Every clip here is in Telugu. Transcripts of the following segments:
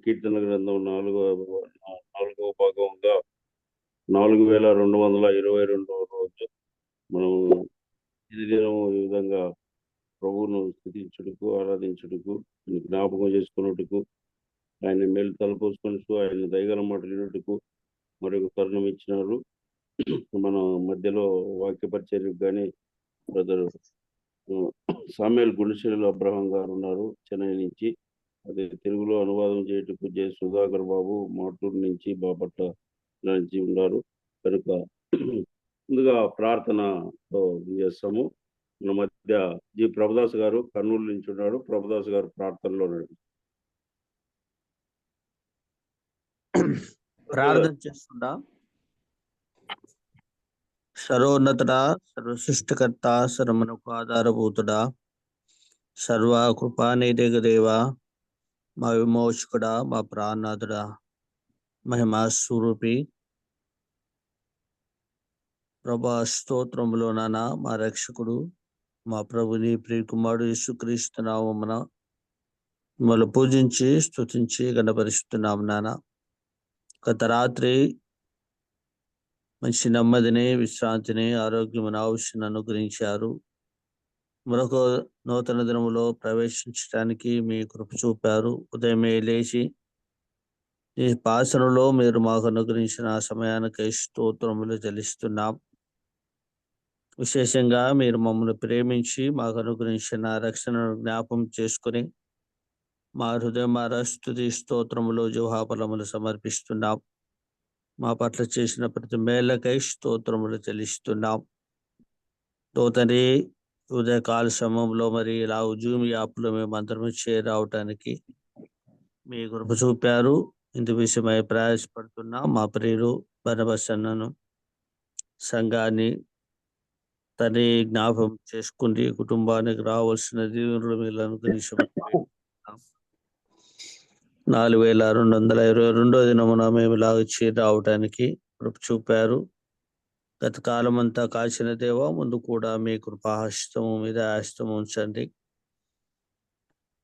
కీర్తన గ్రంథం 4వ భాగంగా 4222 రోజు మనం ఇది దినము ఈ విధంగా ప్రభువును స్తుతించుటకు, ఆరాధించుటకు, జ్ఞాపకం చేసుకున్నట్టుకు, ఆయన మేలు తలపోసుకొనుచు, ఆయన దయగల మాటలు వినుటకు మరొక తరుణం ఇచ్చినారు. మన మధ్యలో వాక్య పరిచర్యకు కానీ బ్రదర్ సామ్యుయల్ గుడిసెల అబ్రహాం గారు ఉన్నారు చెన్నై నుంచి. అదే తెలుగులో అనువాదం చేయటకు జె సుధాకర్ బాబు మాటూరు నుంచి, బాపట్ల నుంచి ఉన్నారు. కనుక ముందుగా ప్రార్థనతో చేస్తాము. మన మధ్య జి ప్రభుదాస్ గారు కర్నూలు నుంచి ఉన్నారు. ప్రభుదాస్ గారు ప్రార్థనలో ప్రార్థన చేస్తుందా? సర్వోన్నతుడా, సర్వ సృష్టికర్త, సర్వమునకు ఆధారభూతుడా, సర్వ కృపానిధిగ దేవా, మా విమోచకుడా, మా ప్రాణనాథుడా, మహిమా స్వరూపి ప్రభా, స్తోత్రములో నానా మా రక్షకుడు, మా ప్రభుని ప్రియకుమారుడు యేసుక్రీస్తు నామమున మిమ్మల్ని పూజించి స్తుతించి గణపరుస్తున్నాము నాన్న. గత రాత్రి మంచి నెమ్మదిని, విశ్రాంతిని, ఆరోగ్యమైన ఆయుష్ను అనుగ్రహించారు. మరొక నూతన దినములో ప్రవేశించడానికి మీ కృప చూపారు. ఉదయమే లేచి ఈ పాసనలో మీరు మాకు అనుగ్రహించిన సమయానికి స్తోత్రములు చెల్లిస్తున్నాం. విశేషంగా మీరు మమ్మల్ని ప్రేమించి మాకు అనుగ్రహించిన రక్షణను జ్ఞాపం చేసుకుని మా హృదయమార స్తుతి స్తోత్రములు, జవహాఫలములు సమర్పిస్తున్నాం. మా పట్ల చేసిన ప్రతి మేళ్ళకై స్తోత్రములు చెల్లిస్తున్నాం. తోతని ఉదయకాల సమయంలో మరి ఇలా జూమ్ యాప్లో మేము అందరం చేరావటానికి మీ కృప చూపారు. ఇందు విషయమై ప్రయాసపడుతున్నాం. మా ప్రియులు బర్నబాస్ అన్నను, సంఘాన్ని తని జ్ఞాపకం చేసుకుని కుటుంబానికి రావాల్సిన దీవెనలు మీరు అనుగ్రహించమని 4222 దినమున మేము ఇలాగ చేరావటానికి కృప చూపారు. గత కాలం అంతా కాచిన దేవా, ముందు కూడా మీ కృపాహస్తము మీద హస్తము ఉంచండి.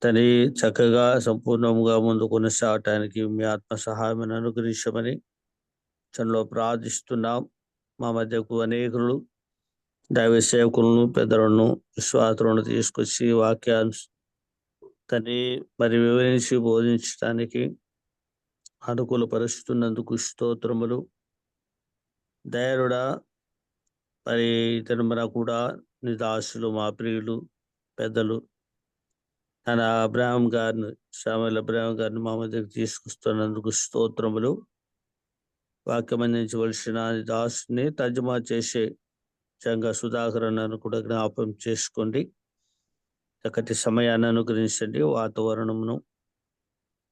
తని చక్కగా సంపూర్ణంగా ముందు కొనసాగటానికి మీ ఆత్మ సహాయం అనుగ్రహించమని తనలో ప్రార్థిస్తున్నాం. మా మధ్యకు అనేకులు దైవ సేవకులను, పెద్దలను, విశ్వాసులను తీసుకొచ్చి వాక్యాన్ని తని మరి వివరించి బోధించడానికి అనుకూలపరుస్తున్నందుకు స్తోత్రములు. దయాళుడా, మరి తిరుమల కూడా నీ దాసులు, మా ప్రియులు, పెద్దలు తన అబ్రహాం గారిని, సామ్యుయల్ అబ్రహాం గారిని మా మధ్యకు తీసుకొస్తున్నందుకు స్తోత్రములు. వాక్యం అందించవలసిన దాసుని తర్జుమా చేసే సంఘ సుధాకర్ అన్నను కూడా జ్ఞాపకం చేసుకోండి. చక్కటి సమయాన్ని అనుగ్రహించండి. వాతావరణమును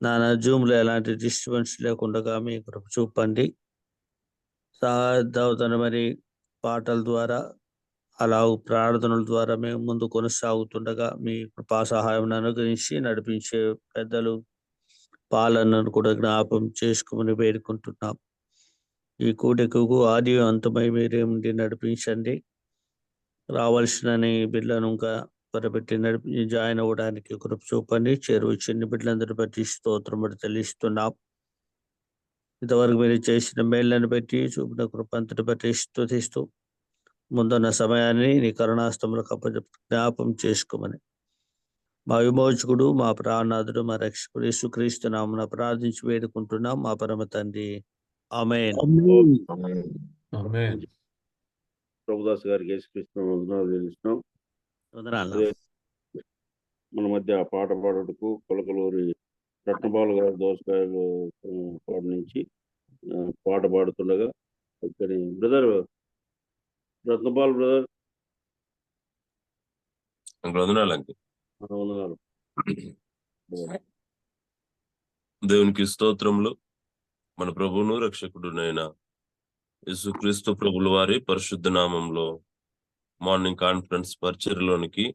నానా జూమ్లో ఎలాంటి డిస్టర్బెన్స్ లేకుండా మీ కృప చూపండి. సహాయతన మరి పాటల ద్వారా అలా ప్రార్థనల ద్వారా మేము ముందు కొనసాగుతుండగా మీ కృపా సహాయం అనుగ్రహించి నడిపించే పెద్దలు పాలనను కూడా జ్ఞాపకం చేసుకోమని వేడుకుంటున్నాం. ఈ కూటకు ఆది అంతమై మీరే ఉండి నడిపించండి. రావాల్సిన బిడ్డలను ఇంకా త్వరపెట్టి నడిపి జాయిన్ అవ్వడానికి కృప చూపండి. చెరువు చిన్న బిడ్డలందరూ బట్టి స్తోత్రం బట్టి చెల్లిస్తున్నాం. ఇంతవరకు మీరు చేసిన మేళ్ళను బట్టి చూపిన కృపంతటి బట్టి స్తుతిస్తూ ముందున్న సమయాన్ని నీ కరుణాస్తములకు జ్ఞాపం చేసుకోమని మా విమోచకుడు, మా ప్రాణనాథుడు, మా రక్షకుడు యేసుక్రీస్తు నామమున ప్రార్థించి వేడుకుంటున్నాం మా పరమ తండ్రి. ఆమేన్. ప్రభుదాస్ గారికి యేసుక్రీస్తు వందనాలు తెలుస్తున్నాం. మన మధ్య పాట పాడుటకు కొలకలూరి రత్నపాలు గారు దోసకాయలు పాట నుంచి పాట పాడుతుండగా ఇక్కడి బ్రదర్ రత్నపాల్ బ్రదర్ వందనాలు. దేవునికి స్తోత్రములు. మన ప్రభువును రక్షకుడునైన యేసుక్రీస్తు ప్రభుల వారి పరిశుద్ధ నామంలో మార్నింగ్ కాన్ఫరెన్స్ పరిచర్లోనికి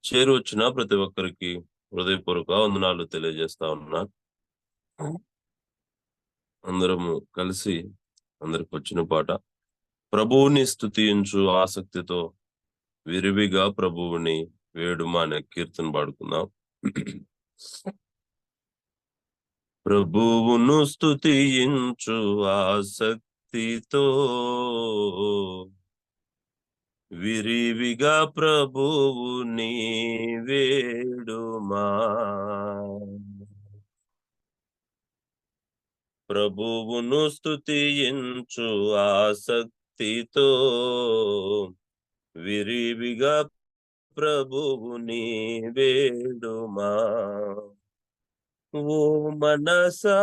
చేరి వచ్చిన ప్రతి ఒక్కరికి హృదయపూర్వక వందనాలు తెలియజేస్తా ఉన్నా. అందరము కలిసి అందరికి వచ్చిన పాట ప్రభువుని స్తుతించు ఆసక్తితో విరివిగా ప్రభువుని వేడుమ అనే కీర్తన పాడుకుందాం. ప్రభువును స్తుతించు ఆసక్తితో విరివిగా ప్రభువుని వేడుమా. ప్రభువును స్తుతించు ఆసక్తితో విరివిగా ప్రభువుని వేడుమా. ఓ మనసా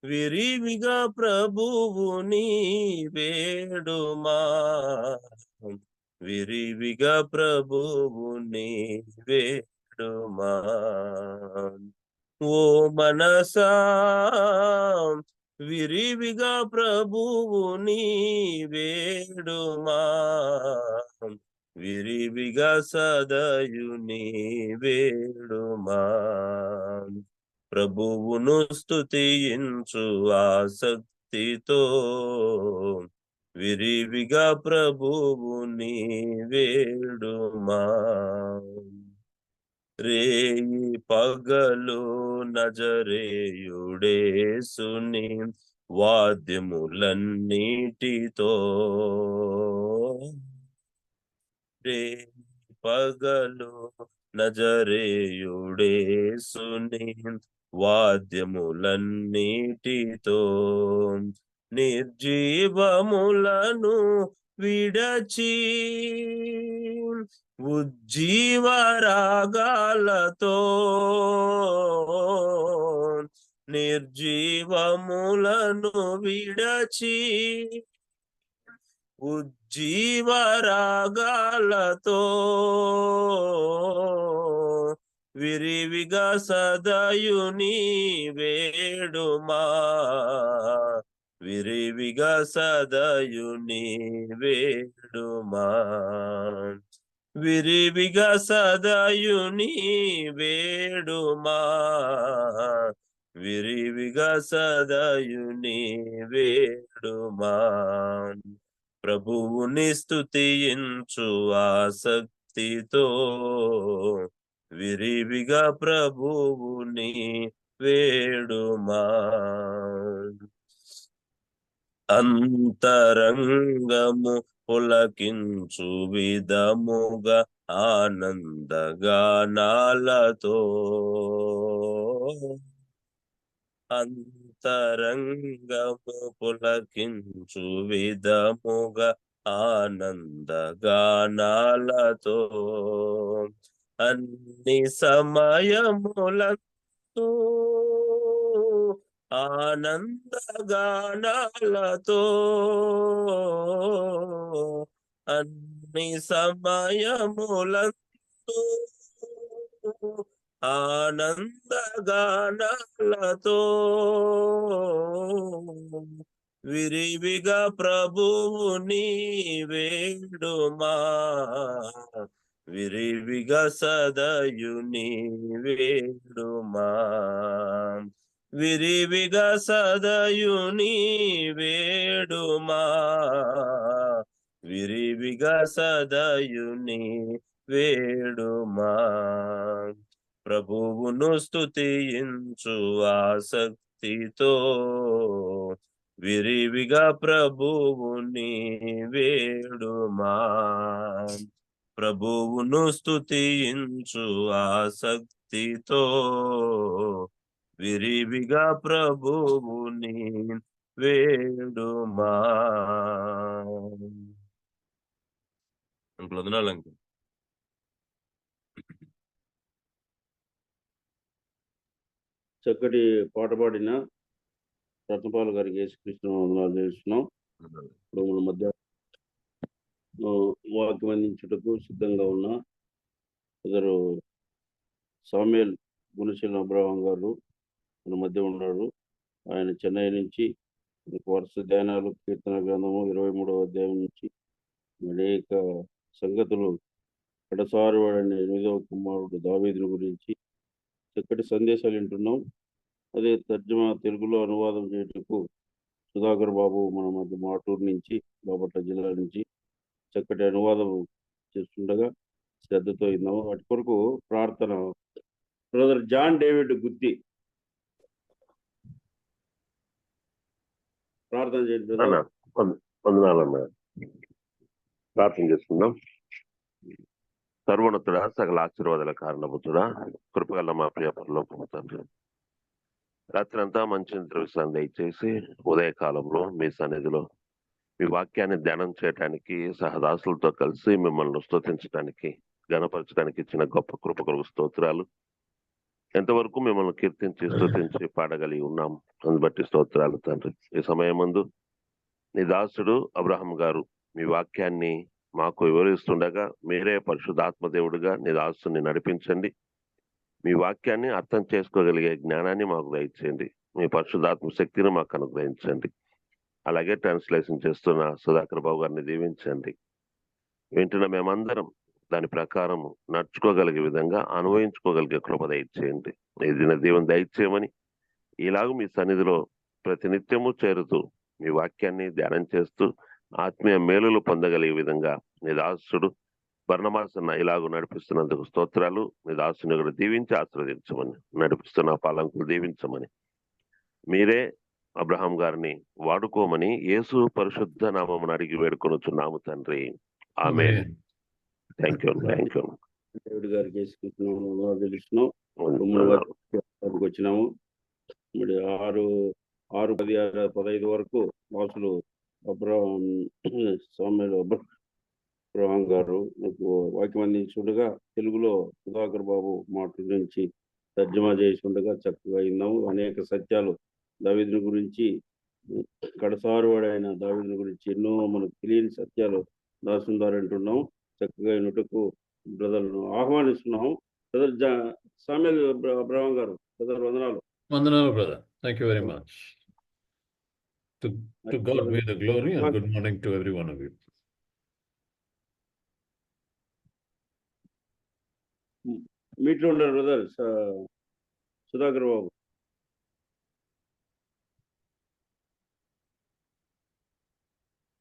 విరివిగా ప్రభువుని వేడుమా. విరివిగా ప్రభువుని వేడుమా. ఓ మనసా విరివిగా ప్రభువుని వేడుమా. విరివిగా సదయుని వేడుమా. ప్రభువును స్తుతించు ఆసక్తితో విరివిగా ప్రభువుని వేడుమా. రేయి పగలు నజరేయుడేసుని వాద్యములన్నిటితో రేయి పగలు నజరేయుడేసుని వాద్యములన్నిటితో నిర్జీవములను విడచి ఉజ్జీవరాగాలతో నిర్జీవములను విడచి ఉజ్జీవరాగాలతో విరివిగా సదయుని వేడుమా. విరివిగా సదయుని వేడుమా. విరివిగా సదయుని వేడుమా. విరివిగా సదయుని వేడుమా. ప్రభువుని స్తుతించు ఆసక్తితో విరివిగా ప్రభువుని వేడుమా. అంతరంగము పులకించు విధముగా ఆనందగానాలతో అంతరంగము పులకించు విధముగా ఆనందగానాలతో అన్ని సమయములతో ఆనందగానాలతో అన్ని సమయములతో ఆనందగానాలతో విరివిగా ప్రభువుని వేడుమా. విరివిగా సదయుని వేడుమా. విరివిగా సదయుని వేడుమా. విరివిగా సదయుని వేడుమా. ప్రభువును స్తుతించు ఆసక్తితో విరివిగా ప్రభువుని వేడుమా. ప్రభువును స్తుతించు ఆసక్తితో విరివిగా ప్రభువుని వేడుమా. Uncle వదనాలు uncle. చక్కటి పాట పాడిన రత్నపాల్ గారికి యేసుకృష్ణ వందనాలు చేస్తున్నాం. ఇప్పుడు మన మధ్య వాక్యం అందించుటకు సిద్ధంగా ఉన్న ఇద్దరు సామ్యుయల్ గుణశీల అబ్రహాం గారు మన మధ్య ఉన్నాడు. ఆయన చెన్నై నుంచి వరుస ధ్యానాలు కీర్తన గ్రంథము 23వ అధ్యాయం నుంచి అనేక సంగతులు కడసారి వాడని 8వ కుమారుడు దావీదుని గురించి చక్కటి సందేశాలు వింటున్నాం. అదే తర్జుమా తెలుగులో అనువాదం చేయటకు సుధాకర్ బాబు మన మధ్య మాటూరు నుంచి బాపట్ల జిల్లా నుంచి చక్కటి అనువాదం చేస్తుండగా శ్రద్ధతో విన్నాము. వాటి కొరకు ప్రార్థన. బ్రదర్ జాన్ డేవిడ్ గుత్తి ప్రార్థన చేయండి అన్న బ్రదర్. వందనాలన్న. ప్రార్థన చేసుకుందాం. సర్వోన్నతుడా, సకల ఆశీర్వాదాల కారణభూతుడా, కృపగల మా ప్రియ పరలోకపు తండ్రి, రాత్రి అంతా మంచి నిద్ర విశ్రాంతి దయచేసి ఉదయకాలంలో మీ సన్నిధిలో మీ వాక్యాన్ని ధ్యానం చేయడానికి సహదాసులతో కలిసి మిమ్మల్ని స్తుతించడానికి, గణపరచడానికి ఇచ్చిన గొప్ప కృప కొరకు స్తోత్రాలు. ఎంతవరకు మిమ్మల్ని కీర్తించి స్తుతించి పాడగలిగి ఉన్నాం, అందుని బట్టి స్తోత్రాలు తండ్రి. ఈ సమయం ముందు నీ దాసుడు అబ్రహాం గారు మీ వాక్యాన్ని మాకు వివరిస్తుండగా మీరే పరిశుద్ధాత్మ దేవుడిగా నీ దాసుని నడిపించండి. మీ వాక్యాన్ని అర్థం చేసుకోగలిగే జ్ఞానాన్ని మాకు దయచేయండి. మీ పరిశుద్ధాత్మ శక్తిని మాకు అనుగ్రహించండి. అలాగే ట్రాన్స్లేషన్ చేస్తున్న సుధాకర్ బాబు గారిని దీవించండి. వింటున్న మేమందరం దాని ప్రకారం నడుచుకోగలిగే విధంగా అనుభవించుకోగలిగే కృప దయచేయండి. ఈ దిన దీవెన దయచేయమని ఇలాగ మీ సన్నిధిలో ప్రతినిత్యము చేరుతూ మీ వాక్యాన్ని ధ్యానం చేస్తూ ఆత్మీయ మేలులు పొందగలిగే విధంగా నీ దాసుడు బర్నబాసన్న ఇలాగ నడిపిస్తున్నందుకు స్తోత్రాలు. నీ దాసుని కూడా దీవించి ఆశీర్వదించమని, నడిపిస్తున్న పాలంకులు దీవించమని, మీరే అబ్రహాం గారిని వాడుకోమని యేసు పరిశుద్ధ నామమును అడిగి వేడుకొనుచున్నాము తండ్రి. ఆమేన్. Thank you. దేవుడి గారికి వేసుకుంటున్నాము, తెలుస్తున్నాం. వచ్చినాము. మరి 6:10-15 వరకు వాసులు అబ్రహాం గారు నాకు వాక్యం అందించుండగా తెలుగులో సుధాకర్ బాబు మాటల నుంచి తర్జమా చేసి ఉండగా చక్కగా విన్నాము. అనేక సత్యాలు దావీదుని గురించి, కడసారు వాడైన దావీదుని గురించి ఎన్నో మనకు తెలియని సత్యాలు దాసుందారంటున్నాం. చక్కగా వినుటకు బ్రదర్ను ఆహ్వానిస్తున్నాము. బ్రదర్ సామ్యూయల్ అబ్రహాం గారు, బ్రదర్ వందనాలు. Vandanalu, brother. Thank you very much. To God be the glory, and good morning to every one of you. మీట్లో ఉన్నారు బ్రదర్ సుధాకర్ బాబు.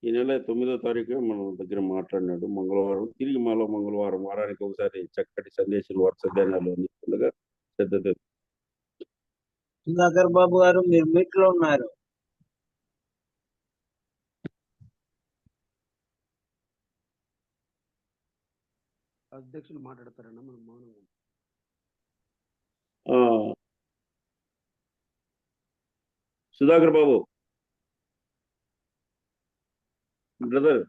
ఈ నెల 9వ తారీఖు మన దగ్గర మాట్లాడినాడు, మంగళవారం. తిరిగి మంగళవారం వారానికి ఒకసారి చక్కటి సందేశాలు, వరుస ధ్యానాలు అందిస్తుండగా శ్రద్ధ. సుధాకర్ బాబు గారు, మీరు మీట్లో ఉన్నారు. అధ్యక్షులు మాట్లాడతారన్నా, మనం మౌనంగా. సుధాకర్ బాబు brother.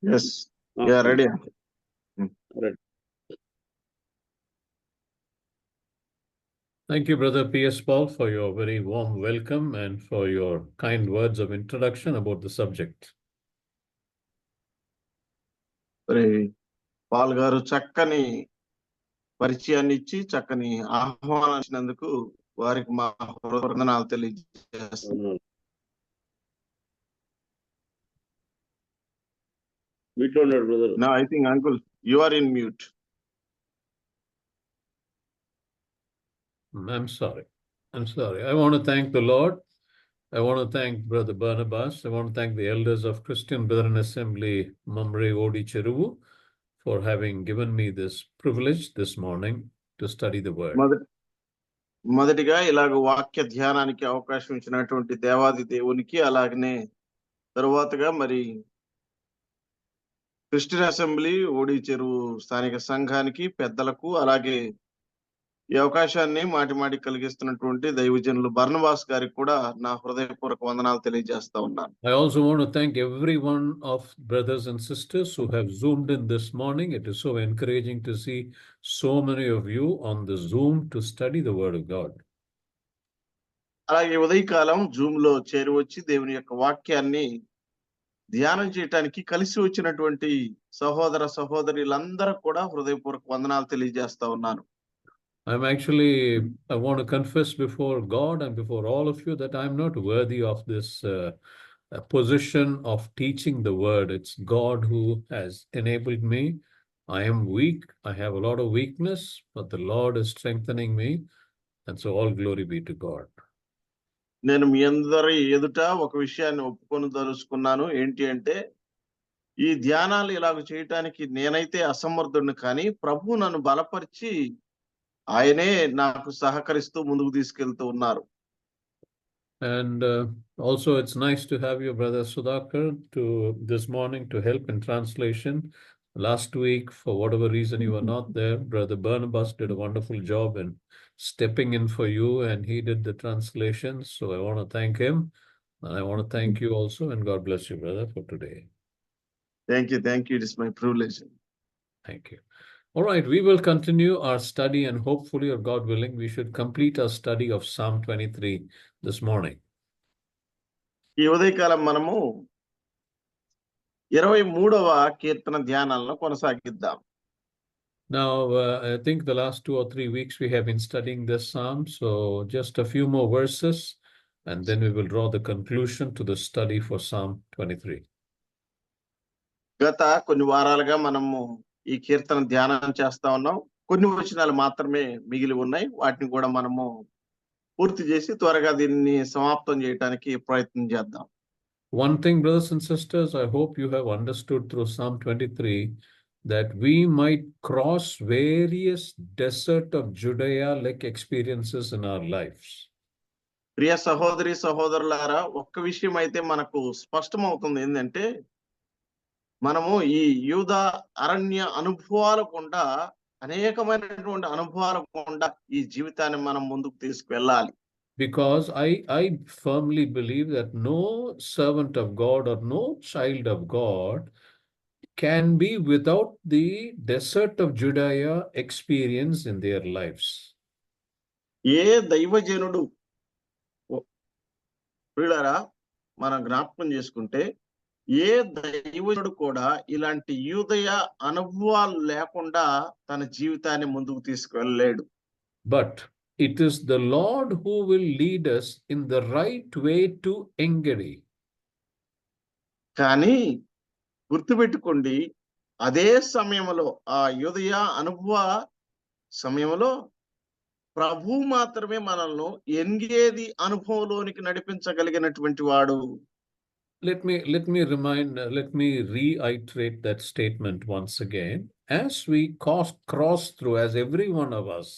Yes. Yeah, ready. Right. Thank you, Brother P.S. Paul, for your very warm welcome and for your kind words of introduction about the subject. Paul గారు చక్కని పరిచయాన్ని ఇచ్చి చక్కని ఆహ్వానించినందుకు వారికి మా వందనాలు తెలియజేస్తున్నాను. మీట్లో ఉన్నాడు brother. No, I think uncle, you are in mute. I'm sorry. I want to thank the Lord. I want to thank Brother Barnabas. I want to thank the elders of Christian Brethren Assembly, Mamre Odi Cheruvu, for having given me this privilege this morning to study the word. మొదటిగా ఇలాగ వాక్య ధ్యానానికి అవకాశం ఇచ్చినటువంటి దేవాది దేవునికి, అలాగనే తరువాతగా మరి క్రిస్టియన్ అసెంబ్లీ ఓడి చెరువు స్థానిక సంఘానికి, పెద్దలకు, అలాగే ఈ అవకాశాన్ని మాటి కలిగిస్తున్నటువంటి దైవజనులు బర్నబాస్ గారికి కూడా నా హృదయపూర్వక వందనాలు తెలియజేస్తా ఉన్నాను. I also want to thank every one of brothers and sisters who have zoomed in this morning. It is so encouraging to see so many of you on the Zoom to study the word of God. అలాగే ఉదయకాలం జూమ్ లో చేరి వచ్చి దేవుని యొక్క వాక్యాన్ని ధ్యానం చేయటానికి కలిసి వచ్చినటువంటి సహోదర సహోదరులందరూ కూడా హృదయపూర్వక వందనాలు తెలియజేస్తా ఉన్నాను. I want to confess before God and before all of you that I'm not worthy of this position of teaching the word. It's God who has enabled me. I am weak. I have a lot of weakness, but the Lord is strengthening me. And so all glory be to God. నేను మీ అందరి ఎదుట ఒక విషయాన్ని ఒప్పుకొని దలుచుకున్నాను. ఏంటి అంటే, ఈ ధ్యానాలు ఇలాగ చేయటానికి నేనైతే అసమర్థుడిని, కానీ ప్రభు నన్ను బలపరిచి ఆయనే నాకు సహకరిస్తూ ముందుకు తీసుకెళ్తూ ఉన్నారు. And also, it's nice to have your brother Sudhakar to this morning to help in translation. Last week, for whatever reason you were not there, Brother Barnabas did a wonderful job in stepping in for you, and he did the translation. So I want to thank him. And I want to thank you also, and God bless you, brother, for today. Thank you. It is my privilege. Thank you. All right, we will continue our study, and hopefully, or God willing, we should complete our study of Psalm 23 this morning. ఈ ఉదయకాలం మనము 23వ కీర్తన ధ్యానాలను కొనసాగిద్దాం. Now, I think the last 2 or 3 weeks we have been studying this psalm, so just a few more verses, and then we will draw the conclusion to the study for Psalm 23. గత కొన్ని వారాలుగా మనము ఈ కీర్తన ధ్యానం చేస్తా ఉన్నాం. కొన్ని వచనాలు మాత్రమే మిగిలి ఉన్నాయి. వాటిని కూడా మనము పూర్తి చేసి త్వరగా దీన్ని సమాప్తం చేయడానికి ప్రయత్నం చేద్దాం. One thing, brothers and sisters, I hope you have understood through Psalm 23 that we might cross various desert of Judea-like experiences in our lives. ప్రియ సహోదరి సహోదరులారా, ఒక్క విషయం అయితే మనకు స్పష్టమవుతుంది. ఏంటంటే మనము ఈ యూదా అరణ్య అనుభవాల గుండా, అనేకమైనటువంటి అనుభవాల గుండా ఈ జీవితాన్ని మనం ముందుకు తీసుకువెళ్ళాలి. Because I firmly believe that no servant of God or no child of God can be without the desert of Judea experience in their lives. ఏ దైవజనుడు ప్రియులారా, మనం జ్ఞాపకం చేసుకుంటే ఏ దైవజనుడు కూడా ఇలాంటి యూదయ అనుభవాలు లేకుండా తన జీవితాన్ని ముందుకు తీసుకువెళ్ళలేడు. But it is the Lord who will lead us in the right way to Engedi. కానీ గుర్తుపెట్టుకోండి, అదే సమయంలో ఆ యూదయ అనుభవ సమయంలో ప్రభు మాత్రమే మనల్ని ఎంగేది అనుభవంలోనికి నడిపించగలిగినటువంటి వాడు. Let me reiterate that statement once again. As we cross through, as every one of us,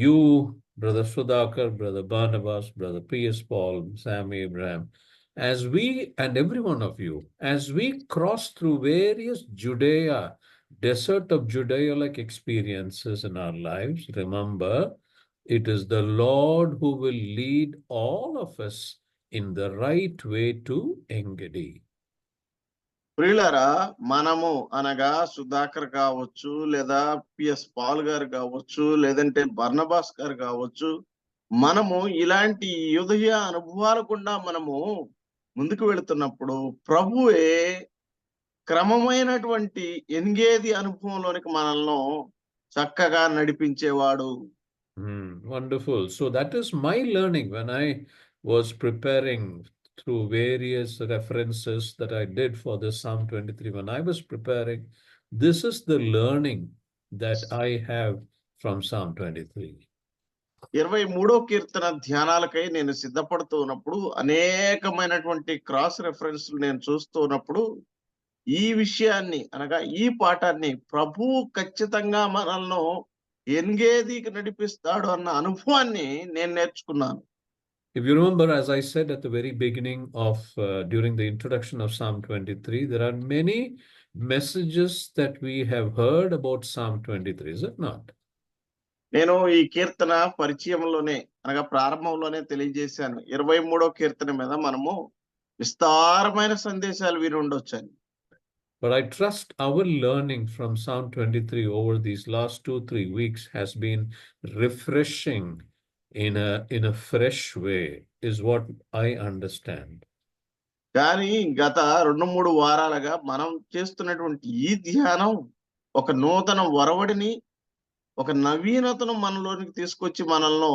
you, Brother Sudhakar, Brother Barnabas, Brother P.S. Paul, Sam Abraham, as we and every one of you, as we cross through various desert of Judea-like experiences in our lives, remember, it is the Lord who will lead all of us in the right way to Engedi. ప్రియులారా, మనము అనగా సుధాకర్ కావచ్చు, లేదా పిఎస్ పాల్ గారు కావచ్చు, లేదంటే బర్నబాస్ గారు కావచ్చు, మనము ఇలాంటి యూదయ అనుభవాల గుండా మనము ముందుకు వెళుతున్నప్పుడు ప్రభువే క్రమమైనటువంటి ఎంగేది అనుభవంలోనికి మనల్ని చక్కగా నడిపించేవాడు. Wonderful. So that is my learning when I was preparing through various references that I did for this Psalm 23. When I was preparing, this is the learning that I have from Psalm 23. 23వ కీర్తన ధ్యానాలకై నేను సిద్ధపడుతూ ఉన్నప్పుడు అనేకమైనటువంటి క్రాస్ రెఫరెన్స్లు నేను చూస్తూ ఉన్నప్పుడు ఈ విషయాన్ని అనగా ఈ పాఠాన్ని ప్రభు ఖచ్చితంగా మనల్ని ఎంగేదికి నడిపిస్తాడు అన్న అనుభవాన్ని నేను నేర్చుకున్నాను. If you remember, as I said at the very beginning of during the introduction of Psalm 23, there are many messages that we have heard about Psalm 23, is it not? నేను ఈ కీర్తన పరిచయంలోనే అనగా ప్రారంభంలోనే తెలియజేశాను. 23వ కీర్తన మీద మనము విస్తారమైన సందేశాలు విని ఉండొచ్చని. But I trust our learning from Psalm 23 over these last 2-3 weeks has been refreshing in a fresh way, is what I understand. కానీ గత 2-3 వారాలుగా మనం చేస్తున్నటువంటి ఈ ధ్యానం ఒక నూతన వరవడిని, ఒక నవీనతను మనలోనికి తీసుకొచ్చి మనల్ని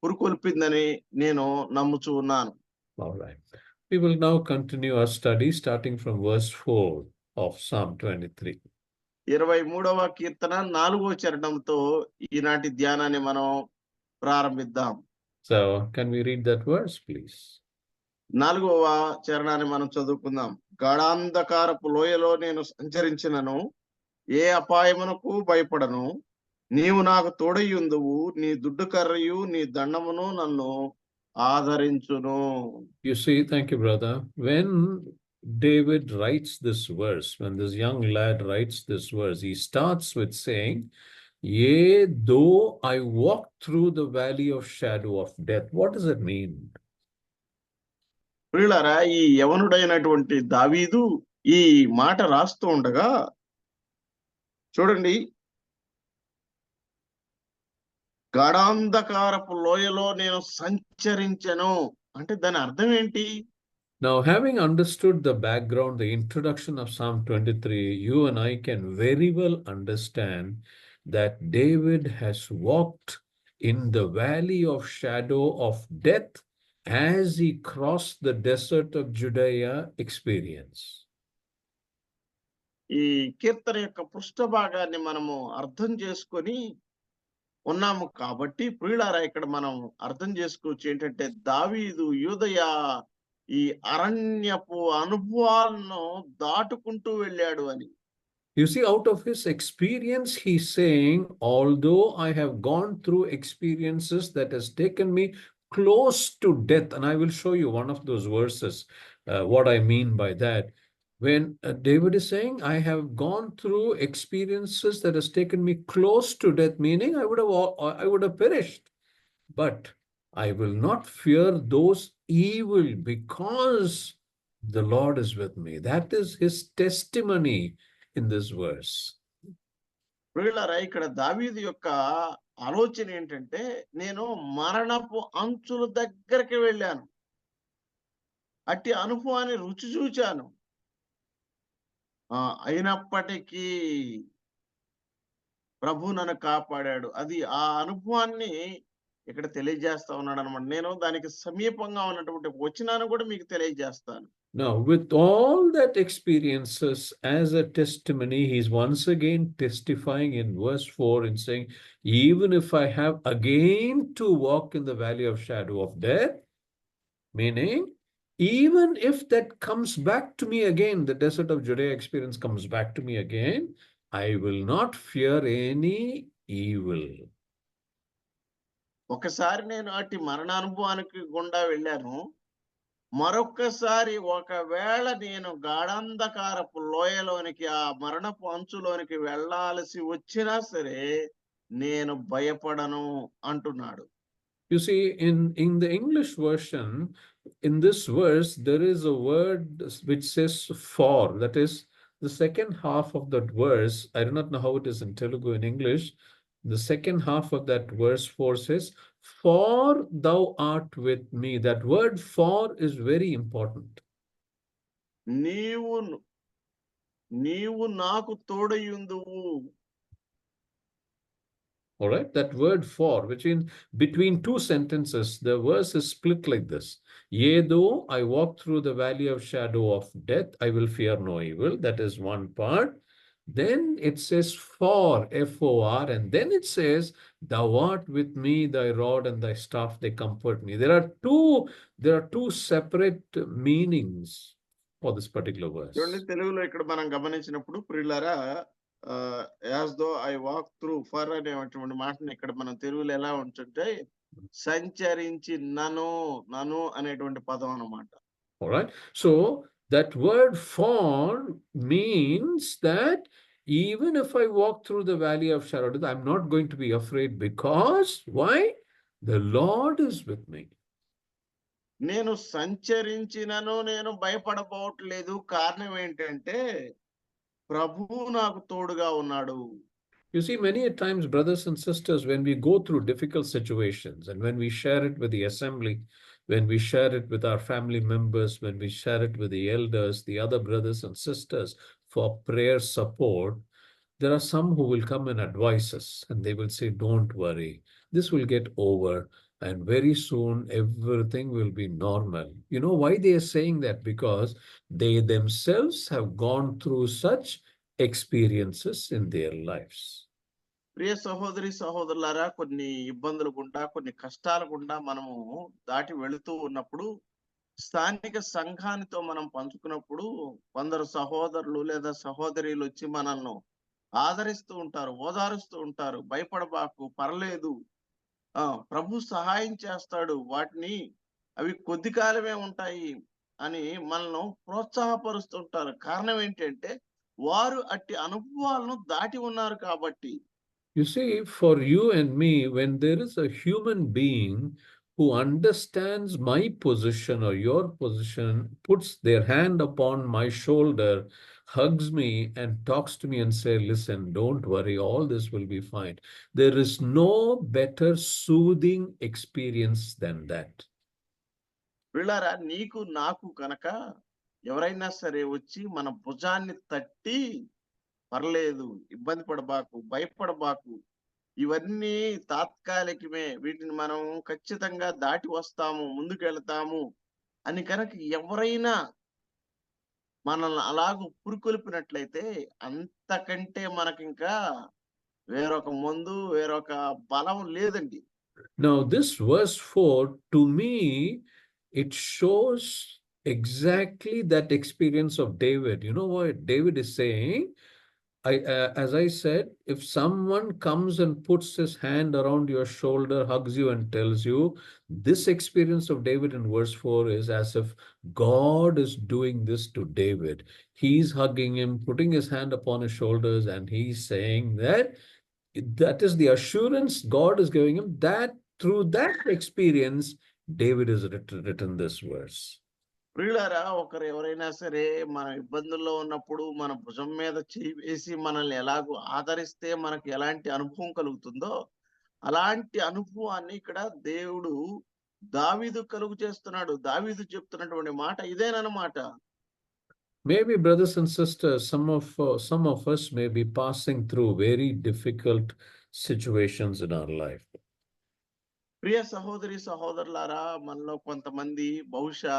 పురుకొల్పిందని నేను నమ్ముచూ ఉన్నాను. All right. We will now continue our study starting from verse 4 of Psalm 23. 23వ కీర్తన 4వ చరణంతో ఈనాటి ధ్యానాన్ని మనం ప్రారంభిద్దాం. So, can we read that verse, please? 4వ చరణాన్ని మనం చదువుకుందాం. గాఢాంధకారపు లోయలో నేను సంచరించినను ఏ అపాయమునకు భయపడను, నీవు నాకు తోడయ్యుందువు, నీ దుడ్డు కర్రయు నీ దండమును నన్ను ఆదరించును. You see, thank you, brother. When David writes this verse, when this young lad writes this verse, he starts with saying, Yea, though I walk through the valley of shadow of death. What does it mean? ప్రియులారా, ఈ యవనుడైనటువంటి దావీదు ఈ మాట రాస్తూ ఉండగా చూడండి, గాఢాంధకారపు లోయలో నేను సంచరించెను అంటే దాని అర్థం ఏంటి? Now, having understood the background, the introduction of Psalm 23, you and I can very well understand that David has walked in the valley of shadow of death as he crossed the desert of Judea experience. ఈ కీర్తన యొక్క పృష్ఠభాగాన్ని మనము అర్థం చేసుకొని ఉన్నాము కాబట్టి ప్రియులారా, ఇక్కడ మనం అర్థం చేసుకోవచ్చు ఏంటంటే దావీదు యూదయ ఈ అరణ్యపు అనుభవాలను దాటుకుంటూ వెళ్ళాడు అని. You see, out of his experience, he's saying, although I have gone through experiences that has taken me close to death, and I will show you one of those verses, what I mean by that. When David is saying, I have gone through experiences that has taken me close to death, meaning I would have perished. But I will not fear those evil because the Lord is with me. That is his testimony in this verse. ప్రియులారా, ఇక్కడ దావీదు యొక్క ఆలోచన ఏంటంటే, నేను మరణపు అంచుల దగ్గరికి వెళ్ళాను, అట్టి అనుభవాన్ని రుచి చూచాను, అయినప్పటికీ ప్రభు నన్ను కాపాడాడు. అది ఆ అనుభవాన్ని ఇక్కడ తెలియజేస్తా ఉన్నాడు అనమాట. నేను దానికి సమీపంగా ఉన్నటువంటి వచనాన్ని కూడా మీకు తెలియజేస్తాను. Now, with all that experiences as a testimony, he's once again testifying in verse 4 and saying, even if I have again to walk in the valley of shadow of death, meaning, even if that comes back to me again, the desert of Judea experience comes back to me again, I will not fear any evil. ఒకసారి నేను అట్టి మరణానుభవానికి గుండా వెళ్ళాను, మరొక్కసారి ఒకవేళ నేను గాఢాంధకారపు లోయలోనికి, ఆ మరణపు అంచులోనికి వెళ్ళాల్సి వచ్చినా సరే నేను భయపడను అంటున్నాడు. You see, in the English version, in this verse, there is a word which says for. That is, the second half of that verse, I do not know how it is in Telugu in English. The second half of that verse 4 says, for thou art with me. That word for is very important. నీవు నాకు తోడయుందువు. All right, that word for, which in between two sentences, the verse is split like this. Yea, though I walk through the valley of shadow of death, I will fear no evil. That is one part. Then it says for, F-O-R, and then it says, thou art with me, thy rod and thy staff, they comfort me. There are two separate meanings for this particular verse. చూడండి, తెలుగులో ఇక్కడ మనం గమనించినప్పుడు ప్రియులారా, as though I walk through for అనేటువంటి మాటని ఇక్కడ మనం తెలుగులో ఎలా ఉంటుంటే, సంచరించి నను అనేటువంటి పదం అన్నమాట. All right, so that word for means that even if I walk through the valley of shadow, I'm not going to be afraid because why? The Lord is with me. నేను సంచరించినను నేను భయపడబోట్లేదు. కారణం ఏంటంటే ప్రభువు నాకు తోడుగా ఉన్నాడు. You see, many a times, brothers and sisters, when we go through difficult situations and when we share it with the assembly, when we share it with our family members, when we share it with the elders, the other brothers and sisters for prayer support, there are some who will come and advise us and they will say, don't worry, this will get over and very soon everything will be normal. You know why they are saying that? Because they themselves have gone through such experiences in their lives. ప్రియ సహోదరి సహోదరులారా, కొన్ని ఇబ్బందులు గుండా, కొన్ని కష్టాల గుండా మనము దాటి వెళుతూ ఉన్నప్పుడు, స్థానిక సంఘానితో మనం పంచుకున్నప్పుడు కొందరు సహోదరులు లేదా సహోదరులు వచ్చి మనల్ని ఆదరిస్తూ ఉంటారు, ఓదారుస్తూ ఉంటారు. భయపడబాకు, పర్లేదు, ప్రభు సహాయం చేస్తాడు. అవి కొద్ది కాలమే ఉంటాయి అని మనల్ని ప్రోత్సాహపరుస్తుంటారు. కారణం ఏంటంటే వారు అట్టి అనుభవాలను దాటి ఉన్నారు కాబట్టి. You see, for you and me, when there is a human being who understands my position or your position, puts their hand upon my shoulder, hugs me and talks to me and says, listen, don't worry, all this will be fine. There is no better soothing experience than that. వీళ్ళారా, నీకు నాకు కనుక ఎవరైనా సరే వచ్చి మన భుజాన్ని తట్టి, పర్లేదు, ఇబ్బంది పడబాకు, భయపడబాకు, ఇవన్నీ తాత్కాలికమే, వీటిని మనం ఖచ్చితంగా దాటి వస్తాము, ముందుకెళ్తాము అని కనుక ఎవరైనా మనల్ని అలాగ పురికొల్పినట్లయితే అంతకంటే మనకింకా వేరొక మందు, వేరొక బలం లేదండి. Now, this verse 4, to me, it shows exactly that experience of David. You know what David is saying? As I said, if someone comes and puts his hand around your shoulder, hugs you and tells you, this experience of David in verse 4 is as if God is doing this to David. He's hugging him, putting his hand upon his shoulders, and he's saying that is the assurance God is giving him, that through that experience, David has written this verse. ప్రియులారా, ఎవరైనా సరే మన ఇబ్బందుల్లో ఉన్నప్పుడు మన భుజం మీద చేయి వేసి మనల్ని ఎలాగో ఆదరిస్తే మనకు ఎలాంటి అనుభవం కలుగుతుందో, అలాంటి అనుభవాన్ని ఇక్కడ దేవుడు దావీదు కలుగు చేస్తున్నాడు. దావీదు చెప్తున్నటువంటి మాట ఇదేనమాట. Maybe, brothers and sisters, some of us may be passing through very difficult situations in our life. ప్రియ సహోదరి సహోదరులారా, మనలో కొంతమంది బహుశా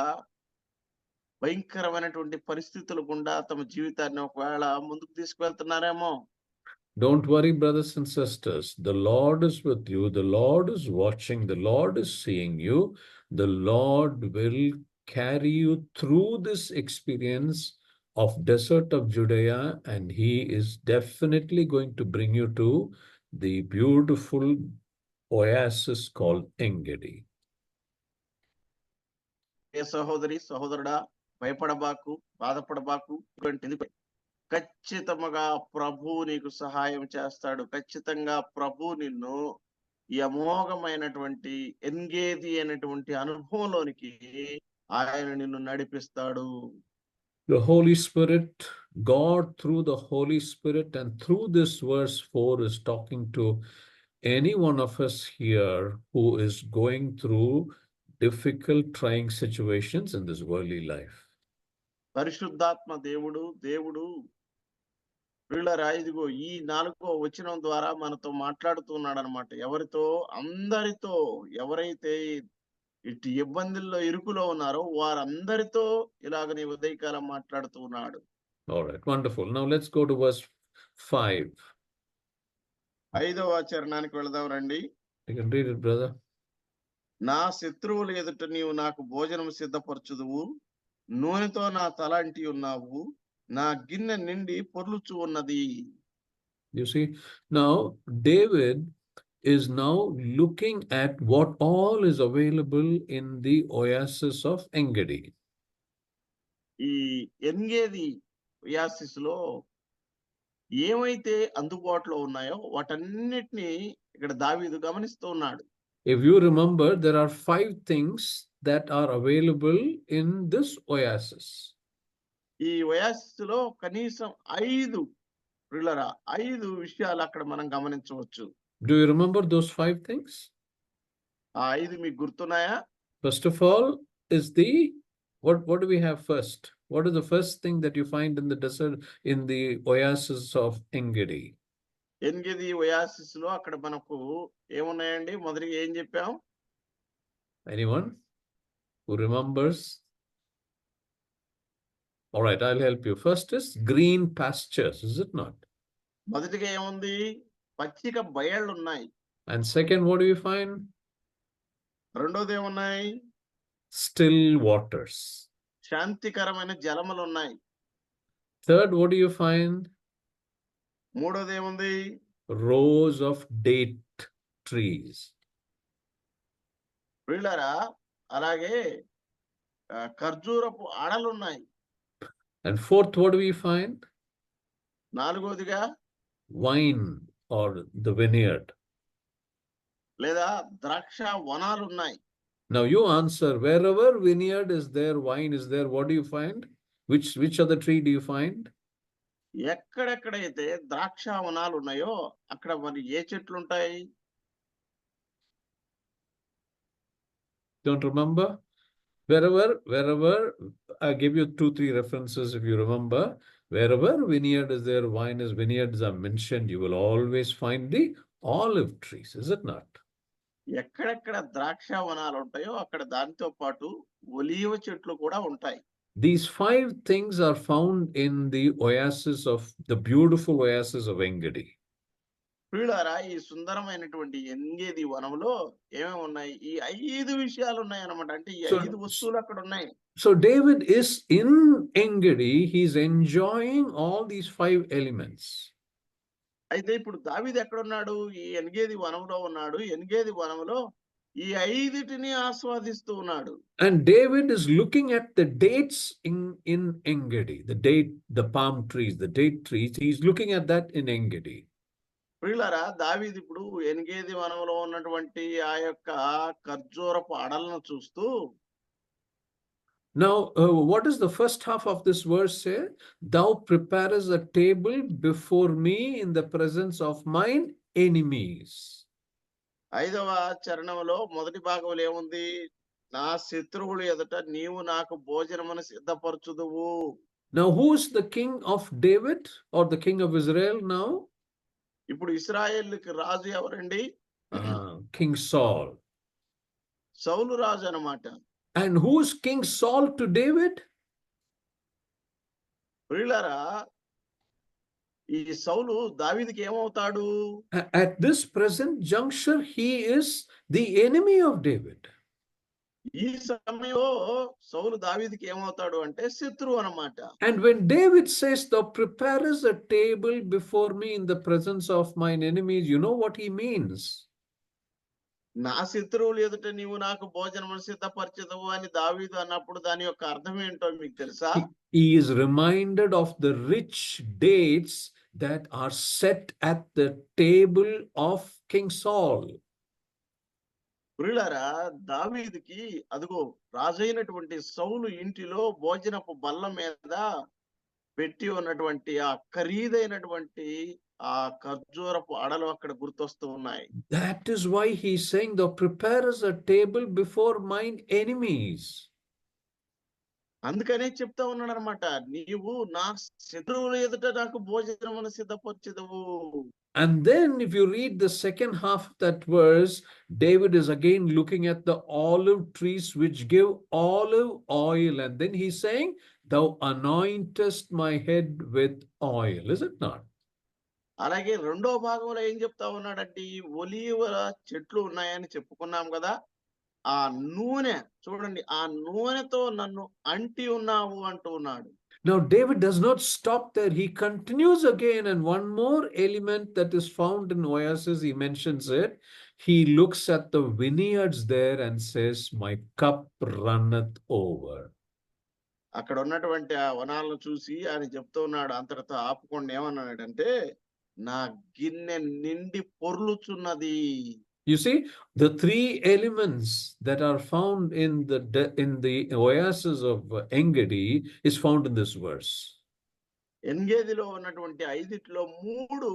భయంకరమైనటువంటి పరిస్థితులు గుండా తమ జీవితాన్ని ఒకవేళ ముందుకు తీసుకువెళ్తున్నారేమో. Don't worry, brothers and sisters. The Lord is with you. The Lord is watching. The Lord is seeing you. The Lord will carry you through this experience of desert of Judea, and He is definitely going to bring you to the beautiful oasis called En-Gedi. ఏ సహోదరి సహోదరుడా, భయపడబాకు, బాధపడబాకు. ఖచ్చితంగా ప్రభు నీకు సహాయం చేస్తాడు. ఖచ్చితంగా ప్రభు నిన్ను ఈ అమోఘమైనటువంటి ఎన్గేది అనేటువంటి అనుభవంలోనికి ఆయన నిన్ను నడిపిస్తాడు. The Holy Spirit, God through the Holy Spirit and through this verse 4 is talking to any one of us here who is going through difficult, trying situations in this worldly life. పరిశుద్ధాత్మ దేవుడు వీళ్ళరా, ఇదిగో ఈ 4వ వచనం ద్వారా మనతో మాట్లాడుతున్నాడు అనమాట. అందరితో ఎవరైతే ఇటు ఇబ్బందుల్లో ఇరుకులో ఉన్నారో వారందరితో ఇలాగ నీ ఉదయకాలం మాట్లాడుతూ ఉన్నాడు. All right, wonderful. Now let's go to verse 5. 5వ చరణానికి వెళదాం రండి. You can read it, brother. నా శత్రువుల ఎదుట నీవు నాకు భోజనం సిద్ధపరచుదువు, నూనెతో నా తల అంటి ఉన్నావు, నా గిన్నె నిండి పొర్లుచు ఉన్నది. You see, now David is now looking at what all is available in the oasis of En-Gedi. ఈ ఎన్గేది ఒయాసిస్ లో ఏమైతే అందుబాటులో ఉన్నాయో వాటన్నిటిని ఇక్కడ దావీదు గమనిస్తూ ఉన్నాడు. If you remember, there are 5 things that are available in this oasis. ఈ ఒయాసిస్ లో కనీసం 5 విషయాలు అక్కడ మనం గమనించవచ్చు. Do you remember those 5 things? ఆ 5 మీకు గుర్తున్నాయా? First of all is what do we have first? What is the first thing that you find in the desert, in the oasis of En-Gedi? Engedi oasis లో అక్కడ మనకు ఏమున్నాయండి? మొదటిగా ఏం చెప్పాం? Anyone who remembers? All right, I'll help you. First is green pastures, is it not? మొదటిగా ఏముంది? పచ్చిక బయళ్ళు ఉన్నాయి. And second, what do you find? రెండోది ఏమున్నాయి? Still waters. శాంతికరమైన జలములు ఉన్నాయి. Third, what do you find? మూడోది ఏముంది? rows of date trees. ప్రియులారా, అలాగే ఖర్జూరపు ఆడలు ఉన్నాయి. And fourth, what do we find? నాలుగోదిగా Wine or the vineyard. లేదా ద్రాక్ష వనాలు ఉన్నాయి. Now you answer, wherever vineyard is there, wine is there, what do you find? Which other tree do you find? ఎక్కడెక్కడైతే ద్రాక్ష వనాలు ఉన్నాయో అక్కడ మరి ఏ చెట్లు ఉంటాయి? Don't remember? Wherever, I give you 2-3 references if you remember. Wherever vineyard is there, wine is, vineyards are mentioned, you will always find the olive trees, is it not? ఎక్కడెక్కడ ద్రాక్ష వనాలు ఉంటాయో అక్కడ దానితో పాటు ఒలీవ చెట్లు కూడా ఉంటాయి. These 5 things are found in the oasis of the beautiful oasis of Engedi. ప్రియులారా, ఈ సుందరమైనటువంటి ఎంగేది వనంలో ఏమేమి ఉన్నాయి? ఈ 5 విషయాలు ఉన్నాయి అన్నమాట. అంటే ఈ 5 వస్తువులు అక్కడ ఉన్నాయి. So David is in Engedi, he's enjoying all these 5 elements. అయితే ఇప్పుడు దావీదు ఎక్కడ ఉన్నాడు? ఈ ఎన్గేది వనంలో ఉన్నాడు. ఎన్గేది వనంలో ఈ 5టిని ఆస్వాదిస్తూ ఉన్నాడు. And David is looking at the dates in Engedi, the palm trees, the date trees. He's looking at that in Engedi. ప్రియులారా, దావీదు ఇప్పుడు ఎన్గేది వనంలో ఉన్నటువంటి ఆ యొక్క ఖర్జూరపు అడలను చూస్తూ, Now, what does the first half of this verse say? Thou preparest a table before me in the presence of mine enemies. 5వ చరణంలో మొదటి భాగంలో ఏముంది? నా శత్రువులు ఎదుట నీవు నాకు భోజనమును సిద్ధపరచుదువు. Now, who is the king of David or the king of Israel now? ఇప్పుడు ఇశ్రాయేలుకి రాజు ఎవరండి? King Saul. సౌలు రాజు అన్నమాట. And who is King Saul to David? ప్రియులారా, ఈ సౌలు దావీదుకి ఏమవుతాడు? At this present juncture, he is the enemy of David. ఈ సమయంలో సౌలు దావీదుకి ఏమవుతాడు అంటే శత్రువు అన్నమాట. And when David says, thou preparest a table before me in the presence of mine enemies, you know what he means? నా శత్రువులు ఎదుట నీవు నాకు భోజనమును సిద్ధపరచదవు అని దావీదు అన్నప్పుడు దాని యొక్క అర్థం ఏంటో మీకు తెలుసా? He is reminded of the rich dates that are set at the table of King Saul. ప్రియులారా, దావీదుకి అదిగో రాజైనటువంటి సౌలు ఇంటిలో భోజనపు బల్ల మీద పెట్టి ఉన్నటువంటి ఆ ఖరీదైనటువంటి ఆ ఖర్జూరపు అడలు అక్కడ గుర్తొస్తూ ఉన్నాయి. That is why he's saying, thou preparest a table before mine enemies. అందుకనే చెప్తా ఉన్నాడు అనమాట, నీవు నా శత్రువుల ఎదుట నాకు భోజనమును సిద్ధపరచెదవు. And then if you read the second half of that verse, David is again looking at the olive trees which give olive oil. And then he's saying, thou anointest my head with oil. Is it not? అలాగే రెండో భాగంలో ఏం చెప్తా ఉన్నాడంటే, ఈ ఒలీవ చెట్లు ఉన్నాయని చెప్పుకున్నాం కదా, ఆ నూనె చూడండి, ఆ నూనెతో నన్ను అంటి ఉన్నావు అంటూ ఉన్నాడు. Now David does not stop there. He continues again, and one more element that is found in Oasis, he mentions it. He looks at the vineyards there and says, my cup runneth over. అక్కడ ఉన్నటువంటి ఆ వనాలను చూసి ఆయన చెప్తూ ఉన్నాడు, అంతటితో ఆపుకుండా ఏమన్నాడంటే, నా గిన్నె నిండి పొర్లుచున్నది. You see, the 3 elements that are found in the oasis of Engedi is found in this verse. ఎన్గేదిలో ఉన్నటువంటి 5లో 3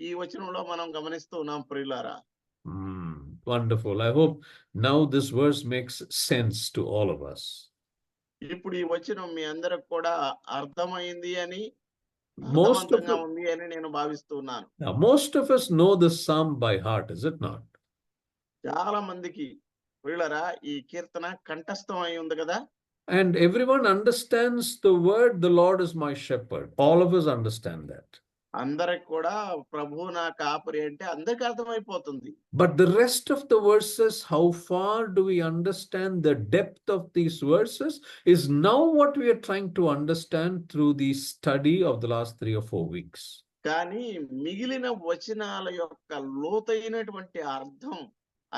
ఈ వచనంలో మనం గమనిస్తూ ఉన్నాం ప్రియులారా. Wonderful. I hope now this verse makes sense to all of us. ఇప్పుడు ఈ వచనం మీ అందరికి కూడా అర్థమైంది అని, Most of ఉంది అని నేను భావిస్తున్నాను. Now, most of us know this psalm by heart, is it not? చాలా మందికి ప్రియులారా ఈ కీర్తన కంఠస్థం అయి ఉంది కదా. And everyone understands the word, the Lord is my shepherd. All of us understand that. అందరికి కూడా ప్రభువు నా కాపరి అంటే అందరికి అర్థమైపోతుంది. But the rest of the verses, how far do we understand the depth of these verses, is now what we are trying to understand through the study of the last 3 or 4 weeks. కానీ మిగిలిన వచనాల యొక్క లోతైనటువంటి అర్థం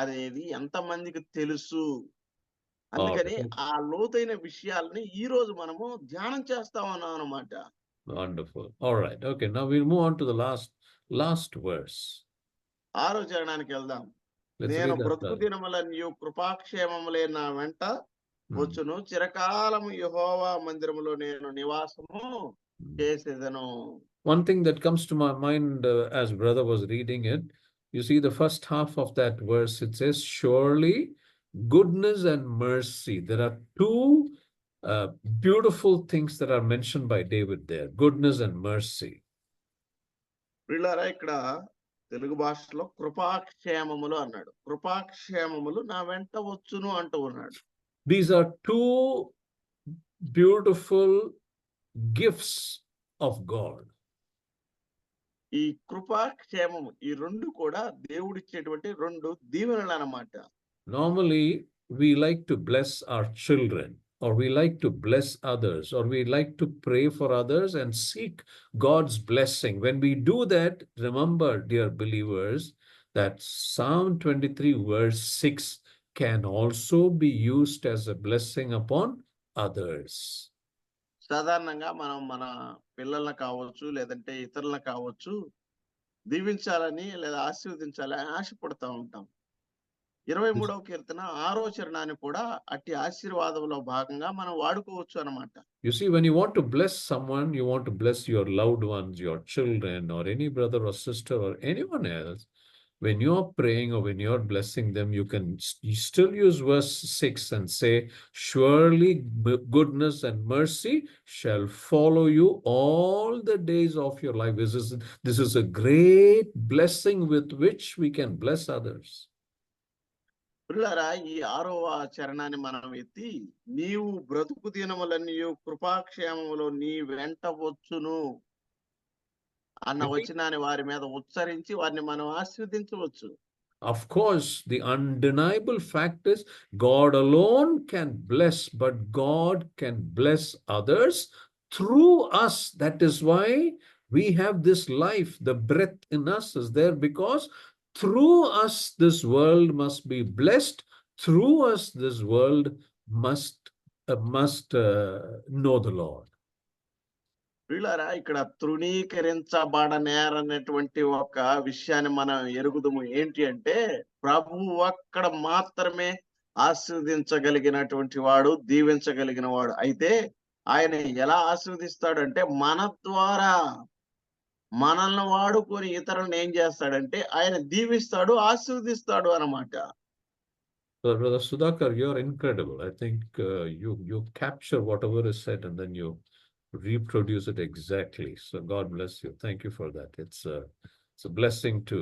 అనేది ఎంతమందికి తెలుసు? అందుకని ఆ లోతైన విషయాల్ని ఈ రోజు మనము ధ్యానం చేస్తా ఉన్నాం అన్నమాట. Wonderful. All right. Okay. Now we'll move on to the last verse. 6వ చరణానికి వెళ్దాం. Let's నేను read that. బ్రతుకు brother. దినములన్నయు కృపాక్షేమములే నా వెంట Hmm. వచ్చును, చిరకాలము యెహోవా మందిరములో నేను నివాసము Hmm. చేసేదను. One thing that comes to my mind as brother was reading it, you see the first half of that verse, it says, surely goodness and mercy. There are two beautiful things that are mentioned by David there, goodness and mercy. వీళ్ళారా ఇక్కడ తెలుగు భాషలో కృపాక్షేమములు అన్నాడు. కృపాక్షేమములు నా వెంట వచ్చును అంటూ ఉన్నాడు. These are two beautiful gifts of God. ఈ కృపాక్షేమము ఈ రెండు కూడా దేవుడిచ్చేటువంటి రెండు దీవెనలు అన్నమాట. Normally, we like to bless our children, or we like to bless others, or we like to pray for others and seek God's blessing. When we do that, remember, dear believers, that Psalm 23 verse 6 can also be used as a blessing upon others. సాధారణంగా మనం మన పిల్లల్ని కావచ్చు లేదంటే ఇతరులను కావచ్చు దీవించాలని లేదా ఆశీర్వదించాలని ఆశపడుతూ ఉంటాం. 23వ కీర్తన 6వ చరణాన్ని కూడా అట్టి ఆశీర్వాదంలో భాగంగా మనం వాడుకోవచ్చు అన్నమాట. You see, when you want to bless someone, you want to bless your loved ones, your children, or any brother or sister or anyone else. When you're praying or when you're blessing them, you can still use verse 6 and say, surely goodness and mercy shall follow you all the days of your life. This is a great blessing with which we can bless others. పిల్లరా, ఈ 6వ చరణాన్ని మనం ఎత్తి, నీవు బ్రతుకు దినములన్నయు కృపాక్షేమములో నీ వెంట వచ్చును అన్న వచనాన్ని వారి మీద ఉచ్చరించి వారిని మనం ఆశీర్వదించవచ్చు. Of course, the undeniable fact is God alone can bless, but God can bless others through us. That is why we have this life. The breath in us is there because through us this world must be blessed. Through us this world must know the Lord. వీళ్ళారా, ఇక్కడ తృణీకరించబడనేరనేటువంటి ఒక విషయాన్ని మనం ఎరుగుదము. ఏంటి అంటే, ప్రభువు అక్కడ మాత్రమే ఆశీర్వదించగలిగినటువంటి వాడు, దీవించగలిగిన వాడు. అయితే ఆయన ఎలా ఆశీర్వదిస్తాడంటే మన ద్వారా, మనల్ని వాడుకొని ఇతరులను ఏం చేస్తాడంటే ఆయన దీవిస్తాడు, ఆశీర్వదిస్తాడు అన్నమాట. Brother Sudhakar, you're incredible. I think you capture whatever is said and then you reproduce it exactly. So God bless you. Thank you for that. It's a blessing to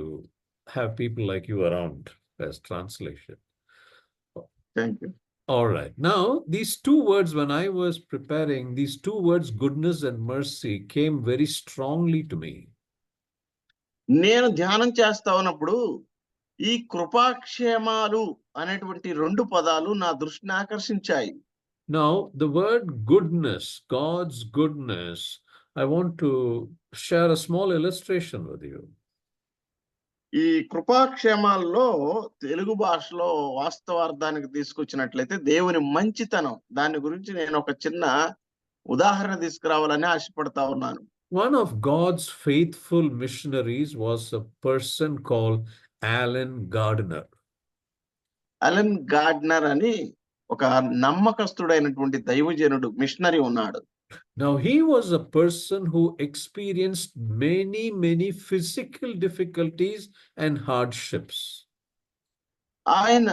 have people like you around as translation. Thank you. All right. Now, these two words, when I was preparing, these two words, goodness and mercy, came very strongly to me. నేను ధ్యానం చేస్తా ఉన్నప్పుడు ఈ కృపాక్షేమాలు అనేటువంటి రెండు పదాలు నా దృష్టిని ఆకర్షించాయి. Now, the word goodness, God's goodness, I want to share a small illustration with you. ఈ కృపాక్షేమాల్లో తెలుగు భాషలో వాస్తవార్థానికి తీసుకొచ్చినట్లయితే దేవుని మంచితనం, దాని గురించి నేను ఒక చిన్న ఉదాహరణ తీసుకురావాలని ఆశపడతా ఉన్నాను. One of God's faithful missionaries was a person called Alan Gardner. Allen Gardner అని ఒక నమ్మకస్తుడైనటువంటి దైవజనుడు, మిషనరీ ఉన్నాడు. Now, he was a person who experienced many physical difficulties and hardships. ఆయన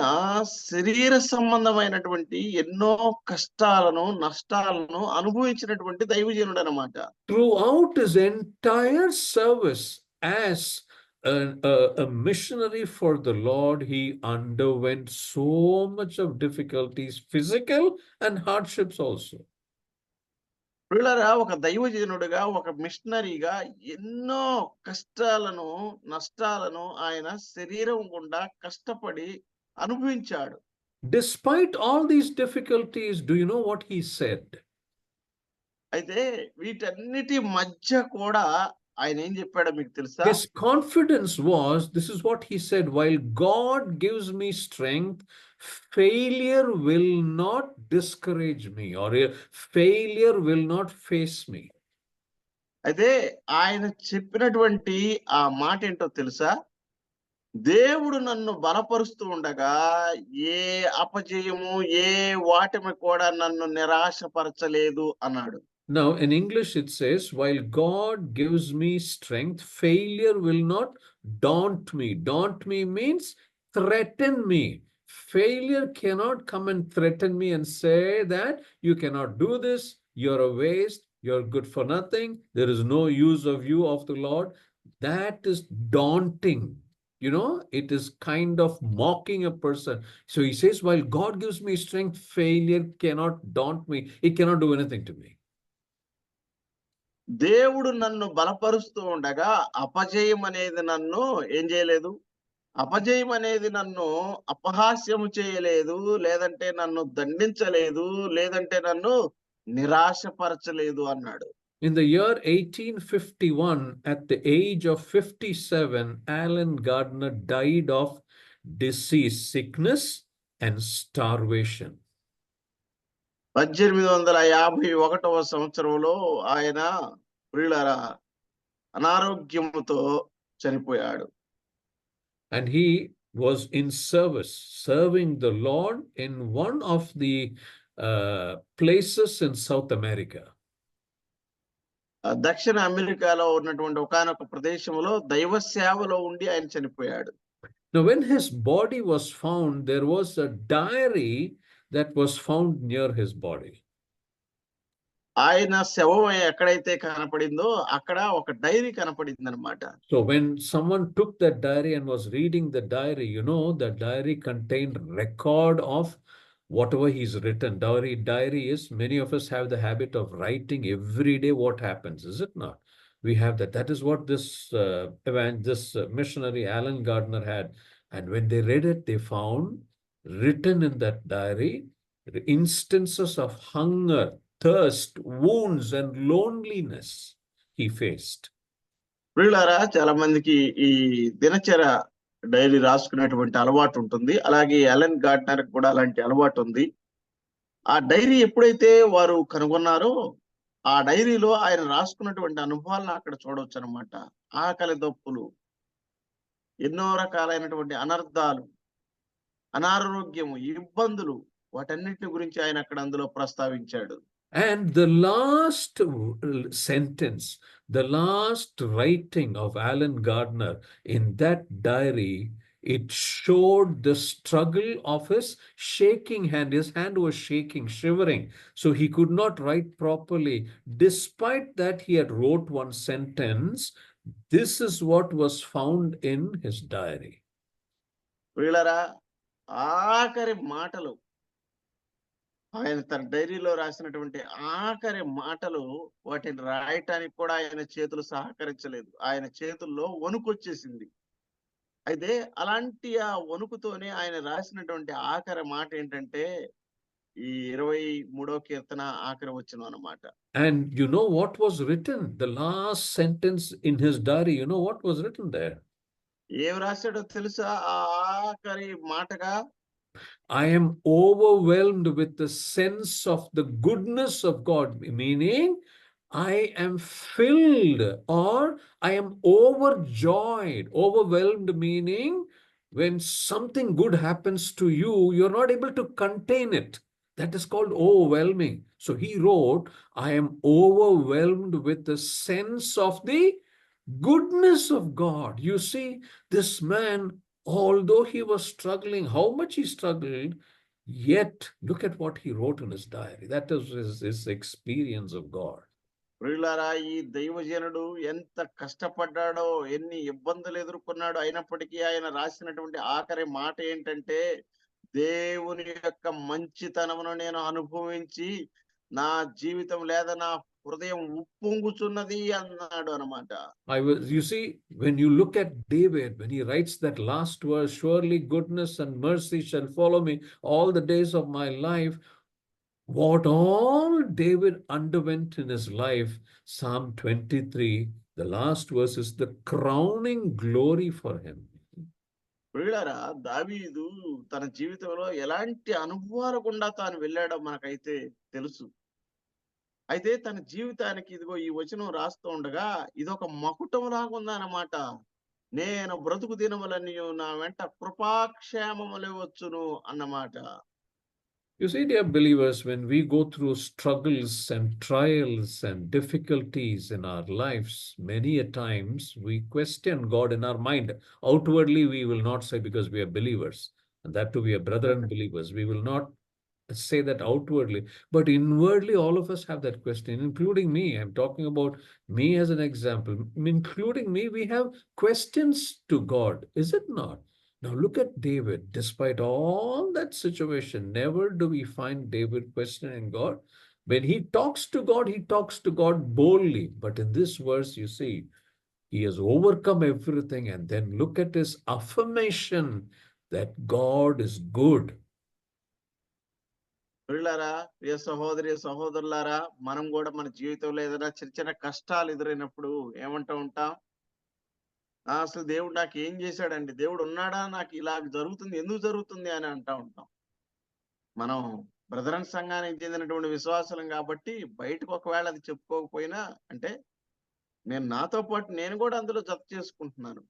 శరీర సంబంధమైనటువంటి ఎన్నో కష్టాలను, నష్టాలను అనుభవించినటువంటి దైవజనుడు అన్నమాట. Throughout his entire service as a missionary for the Lord, he underwent so much of difficulties, physical and hardships also. పిల్లరా, ఒక దైవజనుడిగా, ఒక మిషనరీగా ఎన్నో కష్టాలను, నష్టాలను ఆయన శరీరం గుండా కష్టపడి అనుభవించాడు. Despite all these difficulties, do you know what he said? అయితే వీటన్నిటి మధ్య కూడా ఆయన ఏం చెప్పాడో మీకు తెలుసా? His confidence was, this is what he said, while God gives me strength, failure will not discourage me, or failure will not face me. అయితే ఆయన చెప్పినటువంటి ఆ మాట ఏంటో తెలుసా? దేవుడు నన్ను బలపరుస్తూ ఉండగా ఏ అపజయము, ఏ వాటమి కూడా నన్ను నిరాశపరచలేదు అన్నాడు. Now, in English, it says, while God gives me strength, failure will not daunt me. Daunt me means threaten me. Failure cannot come and threaten me and say that you cannot do this, you're a waste, you're good for nothing, there is no use of you of the Lord. That is daunting. You know, it is kind of mocking a person. So he says, while God gives me strength, failure cannot daunt me. It cannot do anything to me. దేవుడు నన్ను బలపరుస్తూ ఉండగా అపజయం అనేది నన్ను ఏం చేయలేదు? అపజయం అనేది నన్ను అపహాస్యము చేయలేదు, లేదంటే నన్ను దండించలేదు, లేదంటే నన్ను నిరాశపరచలేదు అన్నాడు. In the year 1851, at the age of 57, Alan Gardner died of disease, sickness, and starvation. 1851వ సంవత్సరంలో ఆయన ప్రియులారా అనారోగ్యముతో చనిపోయాడు. And he was in service, serving the Lord in one of the places in South America. దక్షిణ అమెరికాలో ఉన్నటువంటి ఒకానొక ప్రదేశంలో దైవ సేవలో ఉండి ఆయన చనిపోయాడు. Now, when his body was found, there was a diary that was found near his body. ఆయన శవం ఎక్కడైతే కనపడిందో అక్కడ ఒక డైరీ కనపడింది అనమాట. So when someone took that diary and was reading the diary, you know, the diary contained record of whatever he's written. Diary is, many of us have the habit of writing every day what happens, is it not? We have that. That is what this missionary Alan Gardner had. And when they read it, they found written in that diary instances of hunger, thirst, wounds, and loneliness he faced. ప్రియులారా, చాలా మందికి ఈ దినచర్య డైరీ రాసుకునేటువంటి అలవాటు ఉంటుంది. అలాగే అలెన్ గార్డ్నర్ కూడా అలాంటి అలవాటు ఉంది. ఆ డైరీ ఎప్పుడైతే వారు కనుగొన్నారో ఆ డైరీలో ఆయన రాసుకున్నటువంటి అనుభవాలను అక్కడ చూడవచ్చు అనమాట. ఆకలి దప్పులు, ఎన్నో రకాలైనటువంటి అనర్థాలు, అనారోగ్యము, ఇబ్బందులు, వాటన్నిటిని గురించి ఆయన అక్కడ అందులో ప్రస్తావించాడు. And the last sentence, the last writing of Alan Gardner in that diary, it showed the struggle of his shaking hand. His hand was shaking, shivering, so he could not write properly. Despite that, he had wrote one sentence. This is what was found in his diary. వీళ్ళరా ఆఖరి మాటలు, ఆయన తన డైరీలో రాసినటువంటి ఆఖరి మాటలు, వాటిని రాయటానికి కూడా ఆయన చేతులు సహకరించలేదు. ఆయన చేతుల్లో వణుకు వచ్చేసింది. అయితే అలాంటి ఆ వణుకుతోనే ఆయన రాసినటువంటి ఆఖరి మాట ఏంటంటే ఈ 23వ కీర్తన ఆఖరి వచనం అన్నమాట. And you know what was written? The last sentence in his diary, you know what was written there? ఏం రాశాడో తెలుసా? ఆ ఆఖరి మాటగా, I am overwhelmed with the sense of the goodness of God, meaning I am filled or I am overjoyed. Overwhelmed meaning when something good happens to you, you're not able to contain it. That is called overwhelming. So he wrote, I am overwhelmed with the sense of the goodness of God. You see, this man, although he was struggling, how much he struggled, yet look at what he wrote in his diary. That is his experience of God. ప్రియులారా, ఈ దైవజనుడు ఎంత కష్టపడ్డాడో, ఎన్ని ఇబ్బందులు ఎదుర్కొన్నాడో, అయినప్పటికీ ఆయన రాసినటువంటి ఆఖరి మాట ఏంటంటే, దేవుని యొక్క మంచితనమును నేను అనుభవించి నా జీవితం లేదా నా హృదయం ఉప్పొంగుచున్నది అన్నాడు అన్నమాట. You see, when you look at David, when he writes that last verse, surely goodness and mercy shall follow me all the days of my life, what all David underwent in his life, Psalm 23 The last verse is the crowning glory for him. ప్రియులారా, దావీదు తన జీవితంలో ఎలాంటి అనుభవాల గుండా తాను వెళ్ళాడో మనకైతే తెలుసు. అయితే తన జీవితానికి ఇదిగో ఈ వచనం రాస్తూ ఉండగా ఇదొక మకుటం లాగా ఉందన్నమాట. నేను బ్రతుకు దినములన్నీయు నా వెంట కృపాక్షేమములే వచ్చును అన్నమాట. You see, dear believers, when we go through struggles and trials and difficulties in our lives, many a times we question God in our mind. Outwardly, we will not say because we are believers, and that too we are brethren believers. We will not say that outwardly, but inwardly, all of us have that question, including me. I'm talking about me as an example. Including me, we have questions to God, is it not? Now look at David. Despite all that situation, never do we find David questioning God. When he talks to God boldly. But in this verse, you see, he has overcome everything. And then look at his affirmation that God is good. ప్రియులారా, ప్రియ సహోదరి సహోదరులారా, మనం కూడా మన జీవితంలో ఏదైనా చిన్న చిన్న కష్టాలు ఎదురైనప్పుడు ఏమంటూ ఉంటాం? అసలు దేవుడు నాకు ఏం చేశాడండి? దేవుడు ఉన్నాడా? నాకు ఇలా జరుగుతుంది, ఎందుకు జరుగుతుంది అని అంటూ ఉంటాం. మనం బ్రదరన్ సంఘానికి చెందినటువంటి విశ్వాసులం కాబట్టి బయటకు ఒకవేళ అది చెప్పుకోకపోయినా, అంటే నాతో పాటు నేను కూడా అందులో జత చేసుకుంటున్నాను.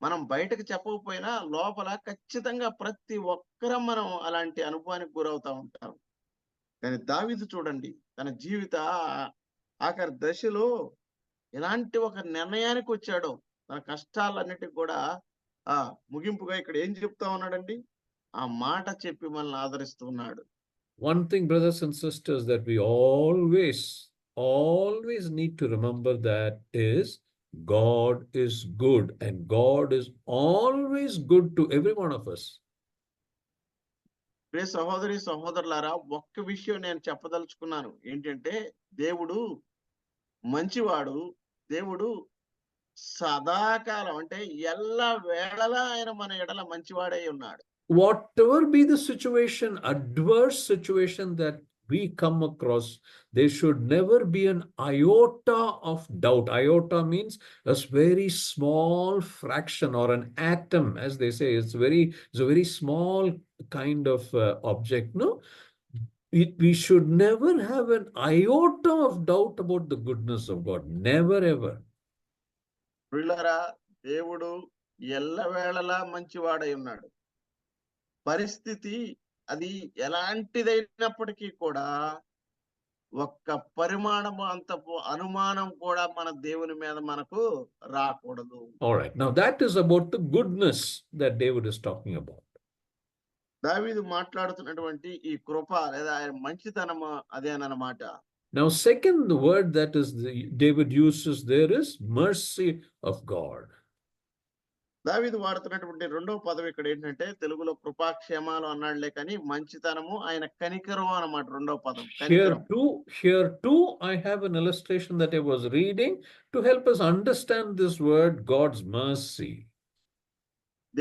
మనం బయటకు చెప్పకపోయినా లోపల ఖచ్చితంగా ప్రతి ఒక్కరం మనం అలాంటి అనుభవానికి గురవుతా ఉంటాం. కానీ దావీదు చూడండి, తన జీవిత ఆఖరి దశలో ఎలాంటి ఒక నిర్ణయానికి వచ్చాడో, తన కష్టాలన్నిటికి కూడా ముగింపుగా ఇక్కడ ఏం చెప్తా ఉన్నాడండి? ఆ మాట చెప్పి మనల్ని ఆదరిస్తూ ఉన్నాడు. One thing, brothers and sisters, that we always need to remember that is God is good, and God is always good to every one of us. ప్రియ సహోదరి సహోదరులారా, ఒక్క విషయం నేను చెప్పదలుచుకున్నాను. ఏంటంటే దేవుడు మంచివాడు. దేవుడు సదాకాలం, అంటే ఎల్ల వేళలా ఆయన మన ఎడల మంచివాడై ఉన్నాడు. Whatever be the situation, adverse situation that we come across, there should never be an iota of doubt. Iota means a very small fraction or an atom, as they say. It's a very small kind of object. No, we should never have an iota of doubt about the goodness of God. Never ever. ప్రియులారా, దేవుడు ఎల్లవేళలా మంచివాడై ఉన్నాడు. పరిస్థితి అది ఎలాంటిదైనప్పటికీ కూడా ఒక్క పరిమాణము అంత అనుమానం కూడా మన దేవుని మీద మనకు రాకూడదు. All right, now that is about the goodness that David is talking about. దావీదు మాట్లాడుతున్నటువంటి ఈ కృప లేదా ఆయన మంచితనము అదేనన్నమాట. Now, second, the word that is David uses there is mercy of God. దావీదు వాడుతున్నటువంటి రెండవ పదం ఇక్కడ ఏంటంటే, తెలుగులో కృపాక్షేమాలు అన్నాడులే కానీ మంచితనము, ఆయన కనికరం అన్నమాట రెండవ పదం. Here too, I have an illustration that I was reading to help us understand this word, God's mercy.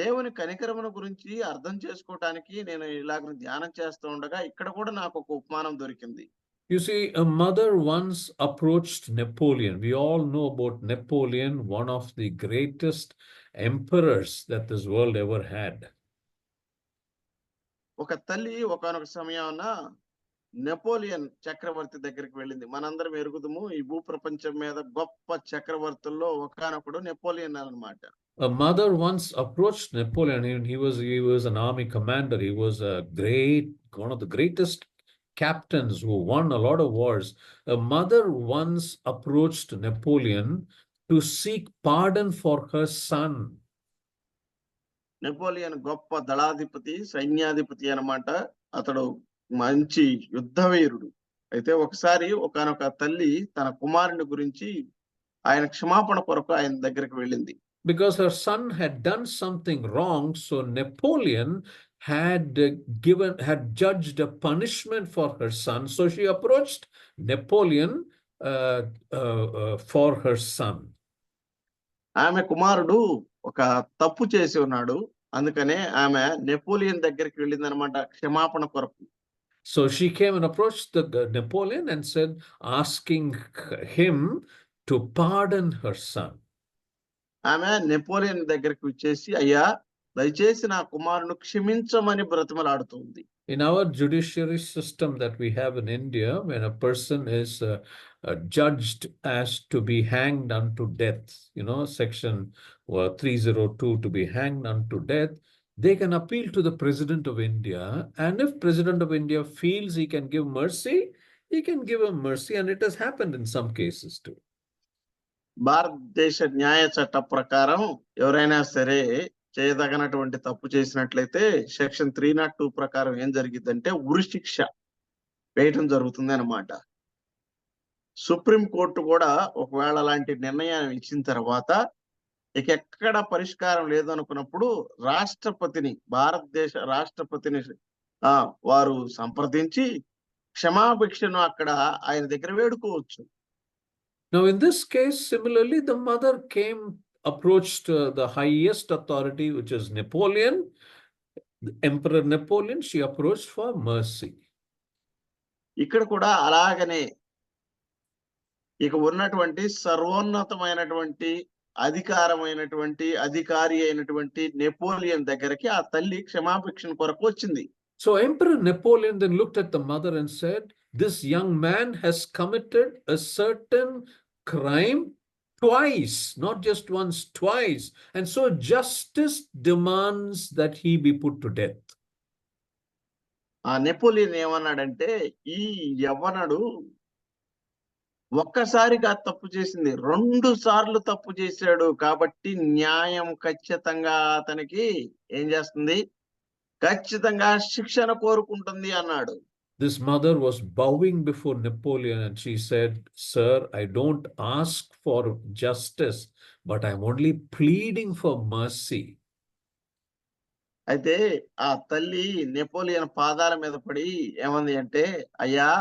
దేవుని కనికరమును గురించి అర్థం చేసుకోవటానికి నేను ఇలాగ ధ్యానం చేస్తూ ఉండగా ఇక్కడ కూడా నాకు ఒక ఉపమానం దొరికింది. You see, a mother once approached Napoleon. We all know about Napoleon, one of the greatest emperors that this world ever had. ఒక తల్లి ఒకానొక సమయాన నెపోలియన్ చక్రవర్తి దగ్గరికి వెళ్ళింది. మనందరం ఎరుగుదము, ఈ భూప్రపంచం మీద గొప్ప చక్రవర్తుల్లో ఒకానొకడు నెపోలియన్ అన్నమాట. A mother once approached Napoleon. He was an army commander. He was one of the greatest captains who won a lot of wars. A mother once approached Napoleon to seek pardon for her son. Napoleon గొప్ప దళాధిపతి, సైన్యాధిపతి అన్నమాట. అతడు మంచి యుద్ధవీరుడు. అయితే ఒకసారి ఒకానొక తల్లి తన కుమారుని గురించి ఆయన క్షమాపణ కొరకు ఆయన దగ్గరికి వెళ్ళింది. Because her son had done something wrong, so Napoleon had judged a punishment for her son. So she approached Napoleon for her son. ఆమె కుమారుడు ఒక తప్పు చేసి ఉన్నాడు, అందుకనే ఆమె నెపోలియన్ దగ్గరికి వెళ్ళింది అనమాట క్షమాపణ కొరకు. So she came and approached Napoleon and said, asking him to pardon her son. ఆమె నెపోలియన్ దగ్గరికి వచ్చేసి, అయ్యా దయచేసి నా కుమారుని క్షమించమని బ్రతిమలాడుతుంది. In our judiciary system that we have in India, when a person is judged as to be hanged unto death, section 302, to be hanged unto death, they can appeal to the President of India, and if President of India feels he can give mercy, he can give him mercy, and it has happened in some cases too. భారతదేశ న్యాయ చట్ట ప్రకారం ఎవరైనా సరే చేయదగినటువంటి తప్పు చేసినట్లయితే సెక్షన్ 302 ప్రకారం ఏం జరిగిద్దంటే ఉరి శిక్ష వేయటం జరుగుతుంది అన్నమాట. సుప్రీం కోర్టు కూడా ఒకవేళ అలాంటి నిర్ణయాన్ని ఇచ్చిన తర్వాత ఇక ఎక్కడ పరిష్కారం లేదు అనుకున్నప్పుడు భారతదేశ రాష్ట్రపతిని వారు సంప్రదించి క్షమాభిక్షను అక్కడ ఆయన దగ్గర వేడుకోవచ్చు. Now, in this case, similarly, the mother approached the highest authority, which is Napoleon, Emperor Napoleon. She approached for mercy. ఇక్కడ కూడా అలాగనే ఇక ఉన్నటువంటి సర్వోన్నతమైనటువంటి అధికారి అయినటువంటి నెపోలియన్ దగ్గరికి ఆ తల్లి క్షమాభిక్షణ కొరకు వచ్చింది. So Emperor Napoleon then looked at the mother and said, this young man has committed a certain crime twice, not just once, twice. And so justice demands that he be put to death. ఆ నెపోలియన్ ఏమన్నాడంటే, ఈ యవ్వనుడు ఒక్కసారిగా తప్పు చేసింది, 2 సార్లు తప్పు చేశాడు కాబట్టి న్యాయం ఖచ్చితంగా అతనికి ఏం చేస్తుంది, ఖచ్చితంగా శిక్షణ కోరుకుంటుంది అన్నాడు. This mother was bowing before Napoleon and she said, sir, I don't ask for justice, but I'm only pleading for mercy. అయితే ఆ తల్లి నెపోలియన్ పాదాల మీద పడి ఏమంది అంటే, అయ్యా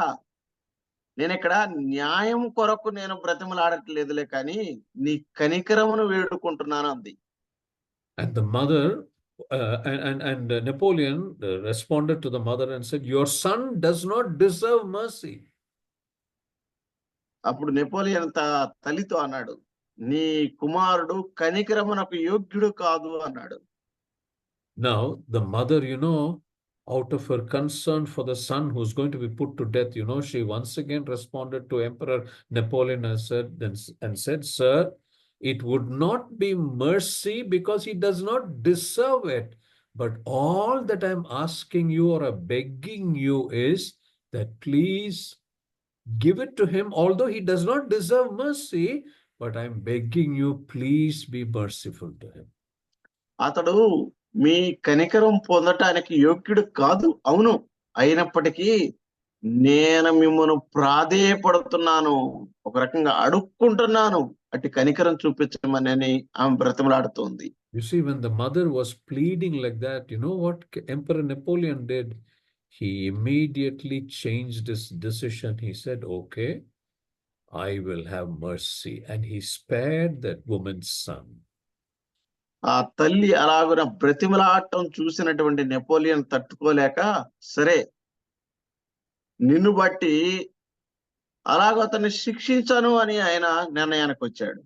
నేను ఇక్కడ న్యాయం కొరకు నేను బ్రతిమలాడట్లేదులే కానీ నీ కనికరమును వేడుకుంటున్నాను అంది. And the mother and Napoleon responded to the mother and said, your son does not deserve mercy. అప్పుడు నెపోలియన్ తల్లితో అన్నాడు, నీ కుమారుడు కనికరమునకు యోగ్యుడు కాదు అన్నాడు. Now the mother, out of her concern for the son who's going to be put to death, she once again responded to Emperor Napoleon and said, sir, it would not be mercy because he does not deserve it. But all that I'm asking you or begging you is that please give it to him, although he does not deserve mercy, but I'm begging you, please be merciful to him. అతడు మీ కనికరం పొందటానికి యోగ్యుడు కాదు, అవును, అయినప్పటికీ నేను మిమ్మల్ని ప్రాధేయపడుతున్నాను, ఒక రకంగా అడుక్కుంటున్నాను, అటు కనికరం చూపించమని ఆమె బ్రతిమలాడుతోంది. You see, when the mother was pleading like that, you know what Emperor Napoleon did? He immediately changed his decision. He said, okay, I will have mercy. And he spared that woman's son. ఆ తల్లి అలాగున బ్రతిమలాడటం చూసినటువంటి నెపోలియన్ తట్టుకోలేక, సరే నిన్ను బట్టి అలాగ అతన్ని శిక్షించను అని ఆయన నిర్ణయానికి వచ్చాడు.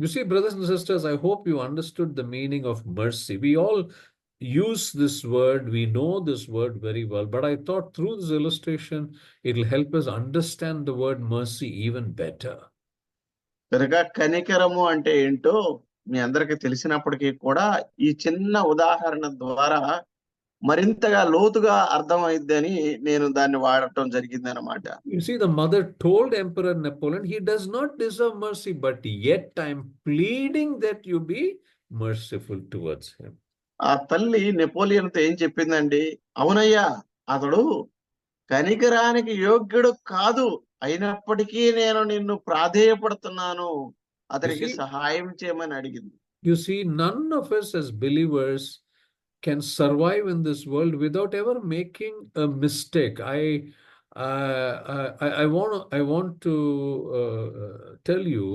You see, brothers and sisters, I hope you understood the meaning of mercy. We all use this word, we know this word very well, but I thought through this illustration, it'll help us understand the word mercy even better. కనుక కనికరము అంటే ఏంటో మీ అందరికీ తెలిసినప్పటికీ కూడా ఈ చిన్న ఉదాహరణ ద్వారా మరింతగా లోతుగా అర్థమైద్దని నేను దాన్ని వాడటం జరిగింది అన్నమాట. You see, the mother told Emperor Napoleon, he does not deserve mercy, but yet I'm pleading that you be merciful towards him. ఆ తల్లి నెపోలియన్తో ఏం చెప్పిందండి, అవునయ్యా అతడు కనికరానికి యోగ్యుడు కాదు, అయినప్పటికీ నేను నిన్ను ప్రాధేయపడుతున్నాను, అతనికి సహాయం చేయమని అడిగింది. You see, none of us as believers can survive in this world without ever making a mistake. I want to tell you,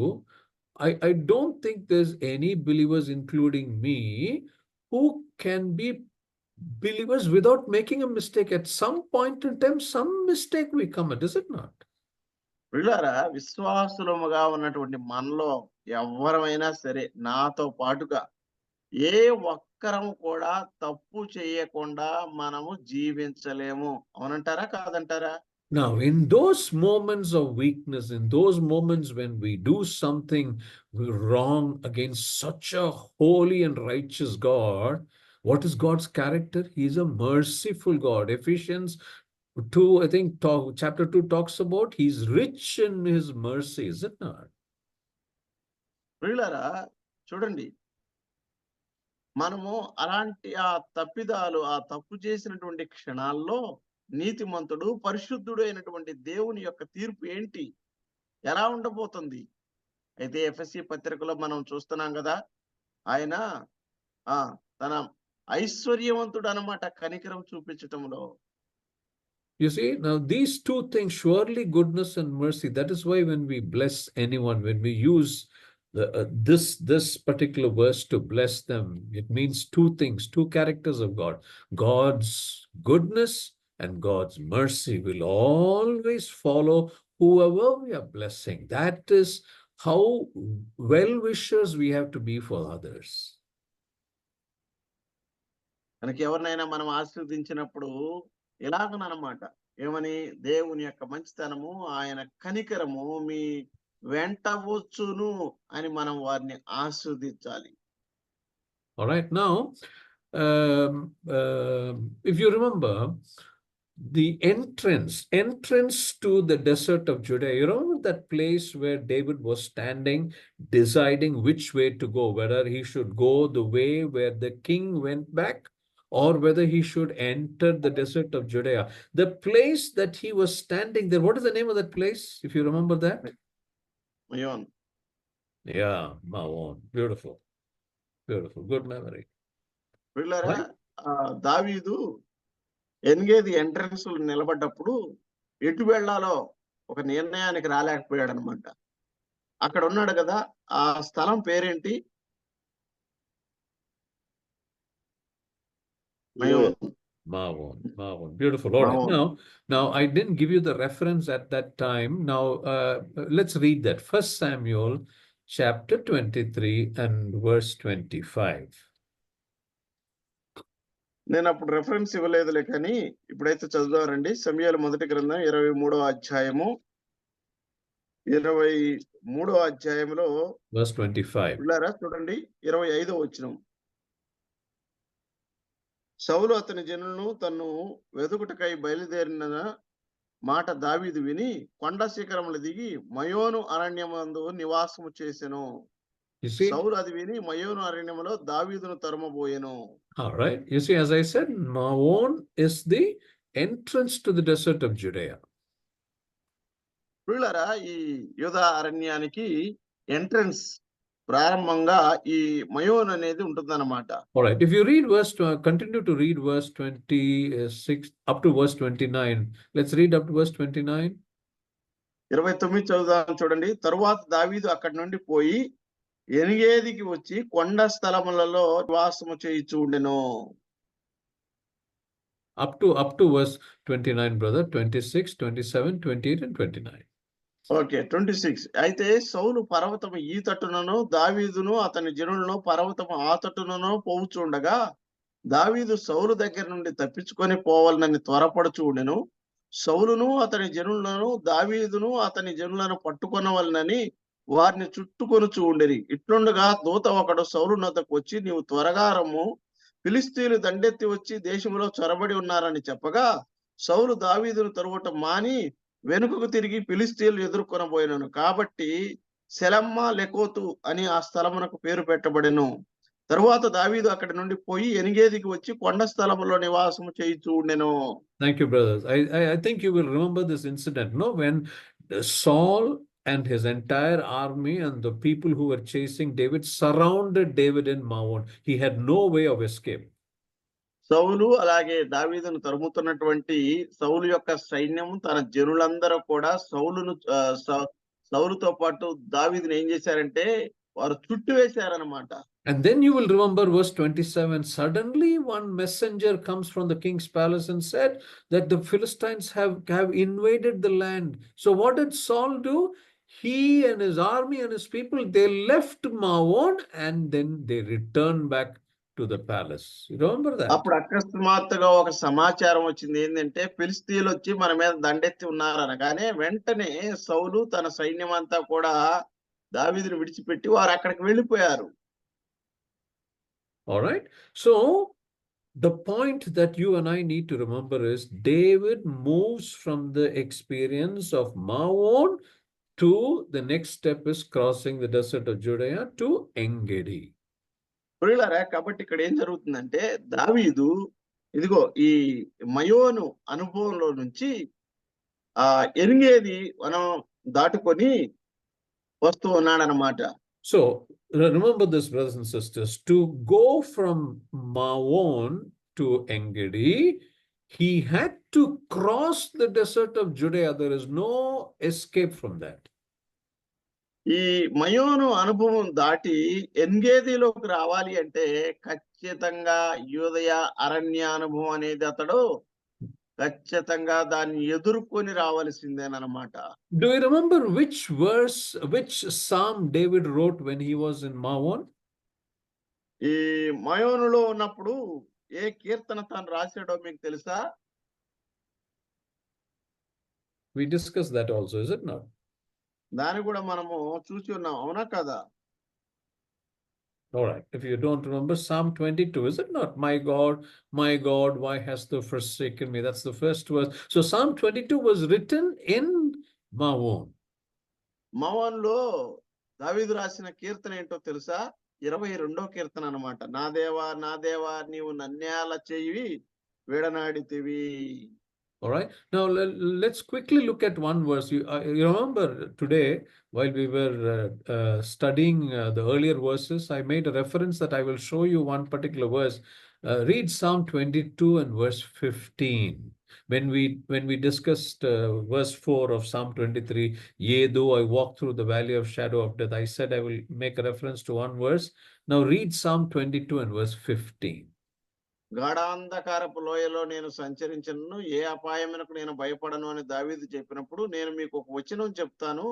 I don't think there's any believers, including me, who can be believers without making a mistake. At some point in time, some mistake we commit, is it not? వీళ్ళారా విశ్వాసులముగా ఉన్నటువంటి మనలో ఎవరమైనా సరే నాతో పాటుగా ఏ ఒక్కరం కూడా తప్పు చేయకుండా మనము జీవించలేము. అవునంటారా? కాదంటారా? Now, in those moments of weakness, in those moments when we do something wrong against such a holy and righteous God, what is God's character? He is a merciful God. Ephesians 2, I think, chapter 2 talks about he's rich in his mercy, is it not? వీళ్ళారా చూడండి, మనము అలాంటి ఆ తప్పు చేసినటువంటి క్షణాల్లో నీతిమంతుడు పరిశుద్ధుడు అయినటువంటి దేవుని యొక్క తీర్పు ఏంటి, ఎలా ఉండబోతుంది? అయితే ఎఫెసీ పత్రికలో మనం చూస్తున్నాం కదా, ఆయన తన ఐశ్వర్యవంతుడు అన్నమాట కనికరం చూపించటంలో. You see, now these two things, surely goodness and mercy, that is why when we bless anyone, when we use this particular verse to bless them, it means two things, two characters of God. God's goodness and God's mercy will always follow whoever we are blessing. That is how well-wishers we have to be for others. మనకి ఎవరినైనా మనం ఆశీర్వదించినప్పుడు ఇలాగనమాట, ఏమని? దేవుని యొక్క మంచితనము, ఆయన కనికరము మీ వెంట వచ్చును అని మనం వారిని ఆశీర్వదించాలి. All right, now, if you remember, the entrance to the desert of Judea, you remember that place where David was standing, deciding which way to go, whether he should go the way where the king went back, or whether he should enter the desert of Judea. The place that he was standing there, what is the name of that place, if you remember that? Mayon. Yeah, Maon. Beautiful. Beautiful. Good memory. వీళ్ళారా దావీదు ఎన్గేది ఎంట్రన్స్ నిలబడ్డప్పుడు ఎటు వెళ్లాలో ఒక నిర్ణయానికి రాలేకపోయాడు అనమాట. అక్కడ ఉన్నాడు కదా, ఆ స్థలం పేరేంటి? Maon. Beautiful. All right. Now I didn't give you the reference at that time. Now let's read that. 1 Samuel chapter 23 and verse 25. నేను అప్పుడు రెఫరెన్స్ ఇవ్వలేదులే, కానీ ఇప్పుడైతే చదువుదారండి. సమూయేలు మొదటి గ్రంథం 23వ అధ్యాయము 23వ అధ్యాయంలో verse 25. వీళ్ళారా చూడండి 25వ వచనం. సౌలు అతని జనులను తన్ను వెదుకుటకై బయలుదేరిన మాట దావీదు విని కొండ శిఖరములు దిగి మయోను అరణ్యమందు నివాసము చేసెను. సౌలు అది విని మయోను అరణ్యములో దావీదును తరుమబోయెను. All right. You see, as I said, Maon is the entrance to the desert of Judea. వీళ్ళారా ఈ యూదా అరణ్యానికి ఎంట్రన్స్ ప్రారంభంగా ఈ మయోన్ అనేది ఉంటుందన్నమాట. All right. If you read continue to read verse 26 up to verse 29. Let's read up to verse 29. 29 చదువుదాం చూడండి. తరువాత దావీదు అక్కడి నుండి పోయి ఎనిగేదికి వచ్చి కొండ స్థలములలో నివాసము చేయుచు ఉండెను. Up to verse 29, brother. 26, 27, 28 and 29. Okay, 26. అయితే సౌలు పర్వతము ఈ తట్టునను దావీదును అతని జనులను పర్వతము ఆ తట్టునను పోవుచుండగా దావీదు సౌలు దగ్గర నుండి తప్పించుకొని పోవాలని త్వరపడుచు ఉండెను. సౌలును అతని జనులను దావీదును అతని జనులను పట్టుకొనవలనని వారిని చుట్టుకొనుచు ఉండేరి. ఇట్లుండగా దూత ఒకడు సౌలు నొద్దకు వచ్చి, నీవు త్వరగా రమ్ము, ఫిలిస్తీయులు దండెత్తి వచ్చి దేశంలో చొరబడి ఉన్నారని చెప్పగా సౌలు దావీదును తరువాత మాని వెనుకకు తిరిగి ఫిలిస్తీయులు ఎదుర్కొనబోయినను. కాబట్టి సెలమ్మా లెకోతు అని ఆ స్థలమునకు పేరు పెట్టబడెను. తరువాత దావీదు అక్కడి నుండి పోయి ఎనిగేదికి వచ్చి కొండ స్థలములో నివాసము చేయుచు ఉండెను. Thank you, brothers. I think you will remember this incident, no? When Saul and his entire army and the people who were chasing David surrounded David in Maon. He had no way of escape. సౌలు అలాగే దావీదును తరుముతున్నటువంటి సౌలు యొక్క సైన్యము తన జనులందరూ కూడా సౌలుతో పాటు దావీదును ఏం చేశారంటే వారు చుట్టూ వేశారనమాట. And then you will remember verse 27. Suddenly one messenger comes from the king's palace and said that the Philistines have invaded the land. So what did Saul do? He and his army and his people, they left Maon and then they returned back to the palace. You remember that? అప్పుడు అకస్మాత్తుగా ఒక సమాచారం వచ్చింది. ఏంటంటే ఫిలిస్తీన్లు వచ్చి మన మీద దండెత్తి ఉన్నారనగానే వెంటనే సౌలు తన సైన్యం అంతా కూడా దావీదుని విడిచిపెట్టి వారు అక్కడికి వెళ్ళిపోయారు. All right. So the point that you and I need to remember is David moves from the experience of Maon to the next step is crossing the desert of Judea to Engedi. ప్రియులారా, కాబట్టి ఇక్కడ ఏం జరుగుతుందంటే దావీదు ఇదిగో ఈ మయోను అనుభవంలో నుంచి ఎరింగేది మనం దాటుకొని వస్తూ ఉన్నాడనమాట. So remember this, brothers and sisters, to go from Maon to Engedi, he had to cross the desert of Judea. There is no escape from that. ఈ మయోను అనుభవం దాటి ఎన్గేదిలోకి రావాలి అంటే ఖచ్చితంగా యూదయ అరణ్య అనుభవం అనేది అతడు ఖచ్చితంగా దాన్ని ఎదుర్కొని రావాల్సిందేనమాట. Do you remember which verse, which psalm David wrote when he was in Maon? ఈ మయోనులో ఉన్నప్పుడు ఏ కీర్తన తాను రాశాడో మీకు తెలుసా? We discussed that also, is it not? దాన్ని కూడా మనము చూసి ఉన్నాం, అవునా కదా? All right. If you don't remember, Psalm 22, is it not? My God, why hast thou forsaken me? That's the first verse. So Psalm 22 was written in Maon. మోవన్లో దావీదు రాసిన కీర్తన ఏంటో తెలుసా? 22వ కీర్తన అన్నమాట. నా దేవా నీవు నన్నేల చెయ్యి విడనాడితివి. All right. Now let's quickly look at one verse. You remember today while we were studying the earlier verses, I made a reference that I will show you one particular verse. Read Psalm 22 and verse 15. When we discussed verse 4 of Psalm 23, yea, though I walk through the valley of shadow of death, I said I will make a reference to one verse. Now read Psalm 22 and verse 15. గాఢాంధకారపు లోయలో నేను సంచరించను, ఏ అపాయమునకు నేను భయపడను అని దావీదు చెప్పినప్పుడు నేను మీకు ఒక వచనం చెప్తాను,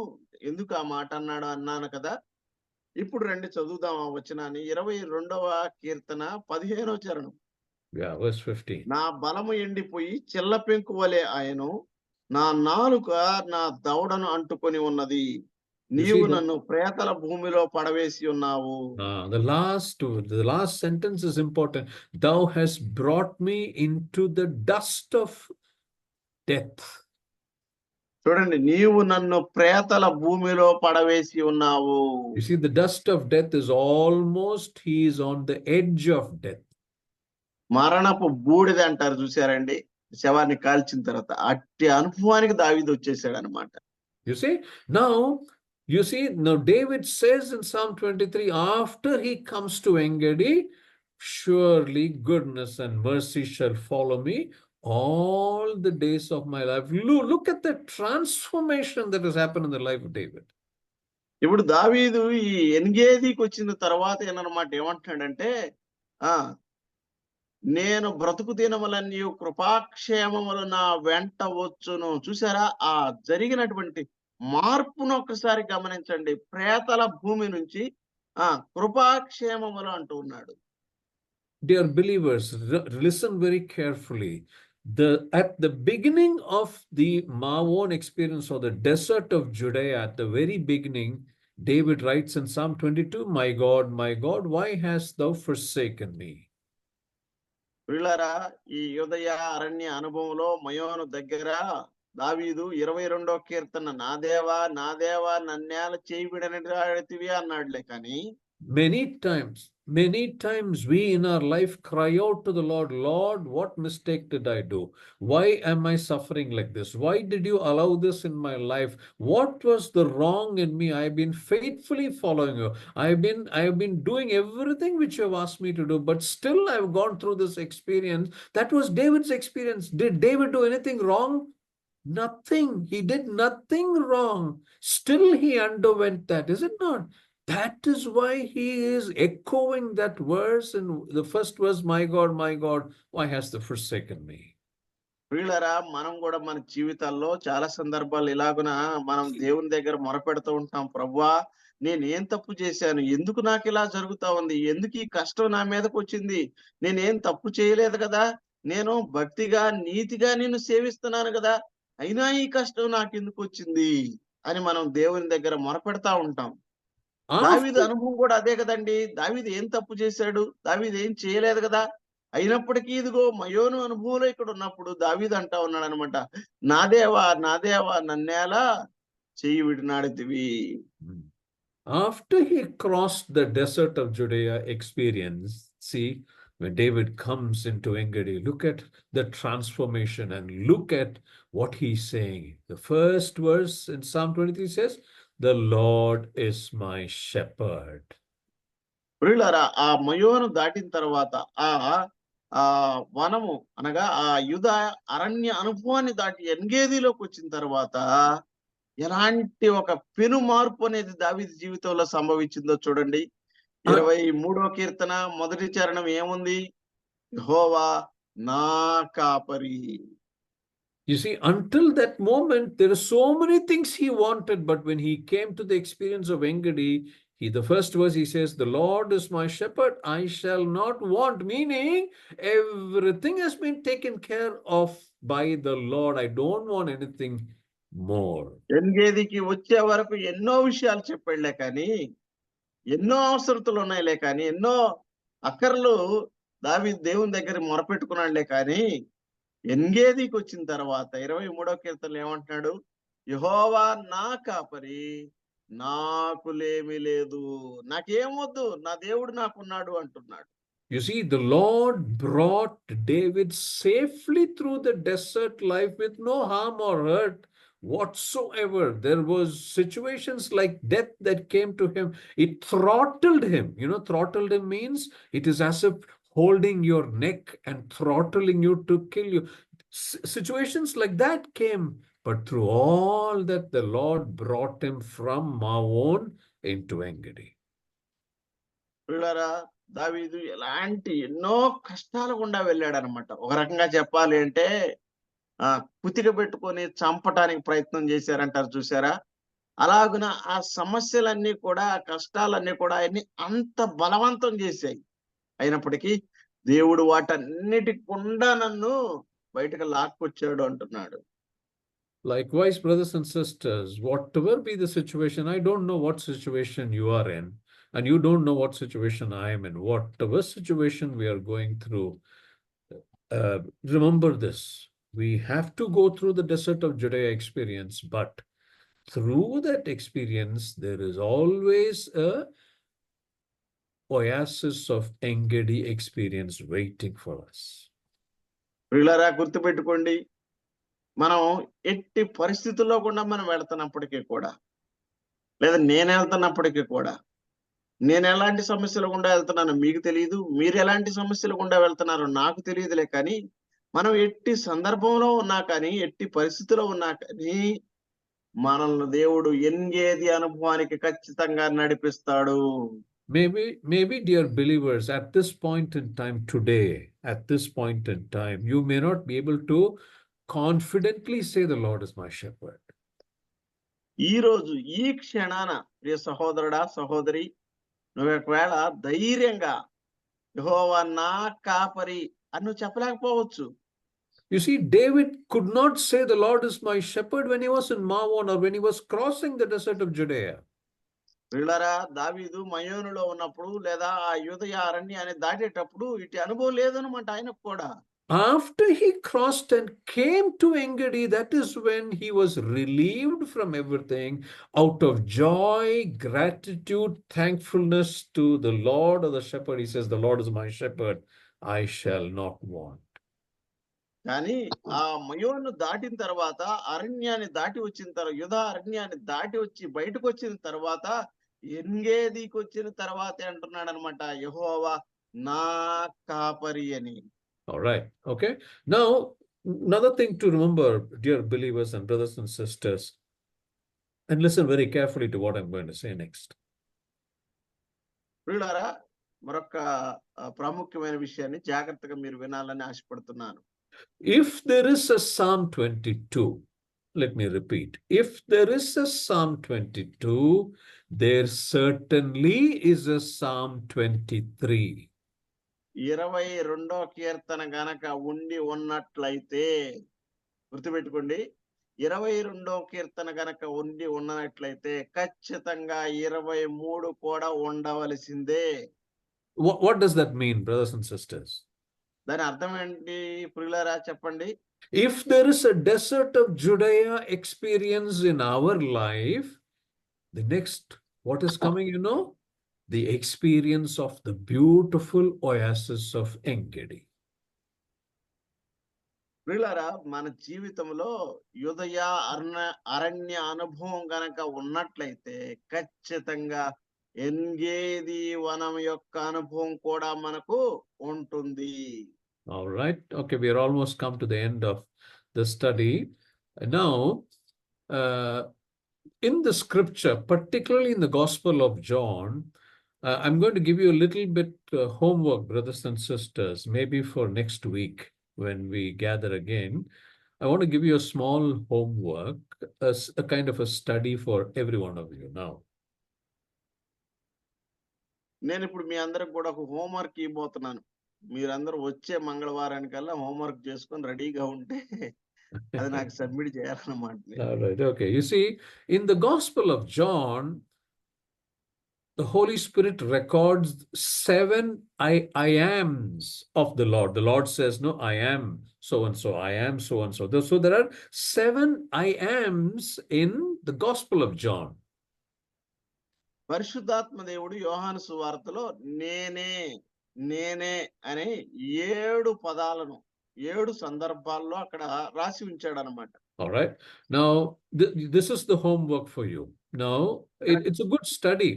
ఎందుకు ఆ మాట అన్నాను కదా. ఇప్పుడు రండి చదువుదాం ఆ వచనాన్ని. 22వ కీర్తన 15వ చరణం. Yeah, verse 15. నా బలము ఎండిపోయి చిల్ల పెంకు వలె ఆయను, నా నాలుక నా దవడను అంటుకొని ఉన్నది, నీవు నన్ను ప్రేతల భూమిలో పడవేసి ఉన్నావు. The last sentence is important. Thou hast brought me into the dust of death. చూడండి, నీవు నన్ను ప్రేతల భూమిలో పడవేసి ఉన్నావు. You see, the dust of death is almost, he is on the edge of death. మరణపు బూడిద అంటారు చూసారండి, శవాన్ని కాల్చిన తర్వాత. అట్టి అనుభవానికి దావీదు వచ్చేసాడు అనమాట. You see, now David says in Psalm 23, after he comes to Engedi, surely goodness and mercy shall follow me all the days of my life. Look at the transformation that has happened in the life of David. ఇప్పుడు దావీదు ఈ ఎన్గేదికి వచ్చిన తర్వాత ఏమంటున్నాడంటే, నేను బ్రతుకు దినములన్నీ కృపాక్షేమములు నా వెంట వచ్చును. చూసారా ఆ జరిగినటువంటి మార్పును ఒక్కసారి గమనించండి. ప్రేతల భూమి నుంచి కృపాక్షేమములు అంటూ ఉన్నాడు. Dear believers, listen very carefully. At the beginning of the Maon experience or the desert of Judea, at the very beginning, David writes in Psalm 22, my God, why hast thou forsaken me? ప్రియులారా, ఈ యూదయ అరణ్య అనుభవంలో మయోను దగ్గర దావీదు 22వ కీర్తన నా దేవా నన్నేల చేయి విడనాడితివి అన్నాడులే. కానీ many times we in our life cry out to the Lord, what mistake did I do? Why am I suffering like this? Why did you allow this in my life? What was the wrong in me? I've been faithfully following you. I've been doing everything which you have asked me to do, but still I've gone through this experience. That was David's experience. Did David do anything wrong? Nothing. He did nothing wrong. Still he underwent that, is it not? That is why he is echoing that verse in the first verse, my God, why hast thou forsaken me? ప్రియులారా, మనం కూడా మన జీవితాల్లో చాలా సందర్భాలు ఇలాగున మనం దేవుని దగ్గర మొరపెడుతూ ఉంటాం. ప్రభువా, నేనేం తప్పు చేశాను? ఎందుకు నాకు ఇలా జరుగుతా ఉంది? ఎందుకు ఈ కష్టం నా మీదకి వచ్చింది? నేనేం తప్పు చేయలేదు కదా! నేను భక్తిగా, నీతిగా నిన్ను సేవిస్తున్నాను కదా! అయినా ఈ కష్టం నాకెందుకు వచ్చింది? అని మనం దేవుని దగ్గర మొరపెడతా ఉంటాం. దావీదు After, అనుభవం కూడా అదే కదండి. దావీదు ఏం తప్పు చేశాడు? దావీదు ఏం చేయలేదు కదా! అయినప్పటికీ ఇదిగో మయోను అనుభవంలో ఇక్కడ ఉన్నప్పుడు దావీదు అంటా ఉన్నాడనమాట. నా దేవా, నా దేవా, నన్నేలా చెయ్యి విడినాడితివి. after he crossed the desert of Judea experience, see, when David comes into Engedi, look at the transformation and look at what he's saying. The first verse in Psalm 23 says, the Lord is my shepherd. ప్రియులారా, ఆ మయోను దాటిన తర్వాత ఆ ఆ వనము అనగా ఆ యూదా అరణ్య అనుభవాన్ని దాటి ఎన్గేదిలోకి వచ్చిన తర్వాత ఎలాంటి ఒక పెను మార్పు అనేది దావీదు జీవితంలో సంభవించిందో చూడండి. 23వ కీర్తన మొదటి చరణం ఏముంది? యెహోవా నా కాపరి. You see, until that moment, there are so many things he wanted, but when he came to the experience of Engedi, the first verse he says, the Lord is my shepherd, I shall not want, meaning everything has been taken care of by the Lord. I don't want anything more. ఎన్గేదికి వచ్చే వరకు ఎన్నో విషయాలు చెప్పాడులే కానీ, ఎన్నో అవసరతలు ఉన్నాయిలే కానీ, ఎన్నో అక్కర్లు దావీదు దేవుని దగ్గర మొరపెట్టుకున్నాడులే కానీ, ఎన్గేదికి వచ్చిన తర్వాత 23వ కీర్తనలో ఏమంటున్నాడు? యెహోవా నా కాపరి, నాకు లేమి లేదు, నాకేమొద్దు, నా దేవుడు నాకున్నాడు అంటున్నాడు. You see, the Lord brought David safely through the desert life with no harm or hurt whatsoever. There was situations like death that came to him. It throttled him. You know, throttled him means it is as if holding your neck and throttling you to kill you. Situations like that came, but through all that, the Lord brought him from Maon into Engedi. పిల్లరా, దావీదు ఎలాంటి ఎన్నో కష్టాల గుండా వెళ్ళాడనమాట. ఒక రకంగా చెప్పాలి అంటే కుతిక పెట్టుకొని చంపటానికి ప్రయత్నం చేశారంటారు చూసారా? అలాగున ఆ సమస్యలన్నీ కూడా, ఆ కష్టాలన్నీ కూడా ఆయన్ని అంత బలవంతం చేశాయి. అయినప్పటికీ దేవుడు వాటన్నిటి గుండా నన్ను బయటకు లాక్కొచ్చాడు అంటున్నాడు. Likewise, brothers and sisters, whatever be the situation, I don't know what situation you are in, and you don't know what situation I am in. Whatever situation we are going through, remember this. We have to go through the desert of Judea experience, but through that experience, there is always a oasis of Engedi experience waiting for us. పిల్లరా, గుర్తుపెట్టుకోండి, మనం ఎట్టి పరిస్థితుల్లో కూడా మనం వెళ్తున్నప్పటికీ కూడా, లేదా నేను వెళ్తున్నప్పటికీ కూడా, నేను ఎలాంటి సమస్యల గుండా వెళ్తున్నానో మీకు తెలియదు, మీరు ఎలాంటి సమస్యల గుండా వెళ్తున్నారో నాకు తెలియదులే కానీ, మనం ఎట్టి సందర్భంలో ఉన్నా కానీ, ఎట్టి పరిస్థితిలో ఉన్నా కానీ, మనల్ని దేవుడు ఎన్గేది అనుభవానికి ఖచ్చితంగా నడిపిస్తాడు. Maybe, dear believers, at this point in time today, at this point in time, you may not be able to confidently say the Lord is my shepherd. ఈ రోజు ఈ క్షణాన ప్రియ సహోదరుడా, సహోదరి, నువ్వు ఒకవేళ ధైర్యంగా యెహోవా నా కాపరి అని నువ్వు చెప్పలేకపోవచ్చు. You see, David could not say the Lord is my shepherd when he was in Maon or when he was crossing the desert of Judea. పిల్లరా, దావీదు మయోనులో ఉన్నప్పుడు లేదా ఆ యూదయ అరణ్యాన్ని దాటేటప్పుడు ఇటు అనుభవం లేదనమాట ఆయనకు కూడా. After he crossed and came to Engedi, that is when he was relieved from everything out of joy, gratitude, thankfulness to the Lord or the shepherd. He says, the Lord is my shepherd, I shall not want. కానీ ఆ మయోను దాటిన తర్వాత, అరణ్యాన్ని దాటి వచ్చిన తర్వాత, యూదా అరణ్యాన్ని దాటి వచ్చి బయటకు వచ్చిన తర్వాత, ఎన్గేదికి వచ్చిన తర్వాతే అంటున్నాడు అనమాట, యెహోవా నా కాపరి అని. All right. Okay. Now, another thing to remember, dear believers and brothers and sisters, and listen very carefully to what I'm going to say next. ప్రియులారా, మరొక ప్రాముఖ్యమైన విషయాన్ని జాగ్రత్తగా మీరు వినాలని ఆశపడుతున్నాను. If there is a Psalm 22, let me repeat. If there is a Psalm 22, there certainly is a Psalm 23. 22వ కీర్తన గనక ఉండి ఉన్నట్లయితే, గుర్తుపెట్టుకోండి, 22వ కీర్తన గనక ఉండి ఉన్నట్లయితే ఖచ్చితంగా 23 కూడా ఉండవలసిందే. What does that mean, brothers and sisters? దాని అర్థం ఏంటి ప్రియులారా, చెప్పండి. If there is a desert of Judea experience in our life, the next, what is coming, you know? The experience of the beautiful oasis of Engedi. ప్రియులారా, మన జీవితంలో యూదయ అరణ్య అనుభవం గనక ఉన్నట్లయితే ఖచ్చితంగా ఎన్గేది వనం యొక్క అనుభవం కూడా మనకు ఉంటుంది. All right. Okay, we are almost come to the end of the study. Now, in the scripture, particularly in the Gospel of John, I'm going to give you a little bit homework, brothers and sisters, maybe for next week when we gather again. I want to give you a small homework, a kind of a study for every one of you now. నేను ఇప్పుడు మీ అందరికి కూడా ఒక హోంవర్క్ ఇవ్వబోతున్నాను. మీరందరూ వచ్చే మంగళవారానికల్లా హోంవర్క్ చేసుకొని రెడీగా ఉంటే అది నాకు సబ్మిట్ చేయాలన్నమాట. All right. Okay. You see, in the Gospel of John, the Holy Spirit records 7 I ams of the Lord. The Lord says, no, I am so and so, I am so and so. So there are 7 I ams in the Gospel of John. పరిశుద్ధాత్మ దేవుడు యోహాను సువార్తలో నేనే నేనే అనే 7 పదాలను 7 సందర్భాల్లో అక్కడ రాసి ఉంచాడు అన్నమాట. All right. Now, this is the homework for you. Now, it's a good study.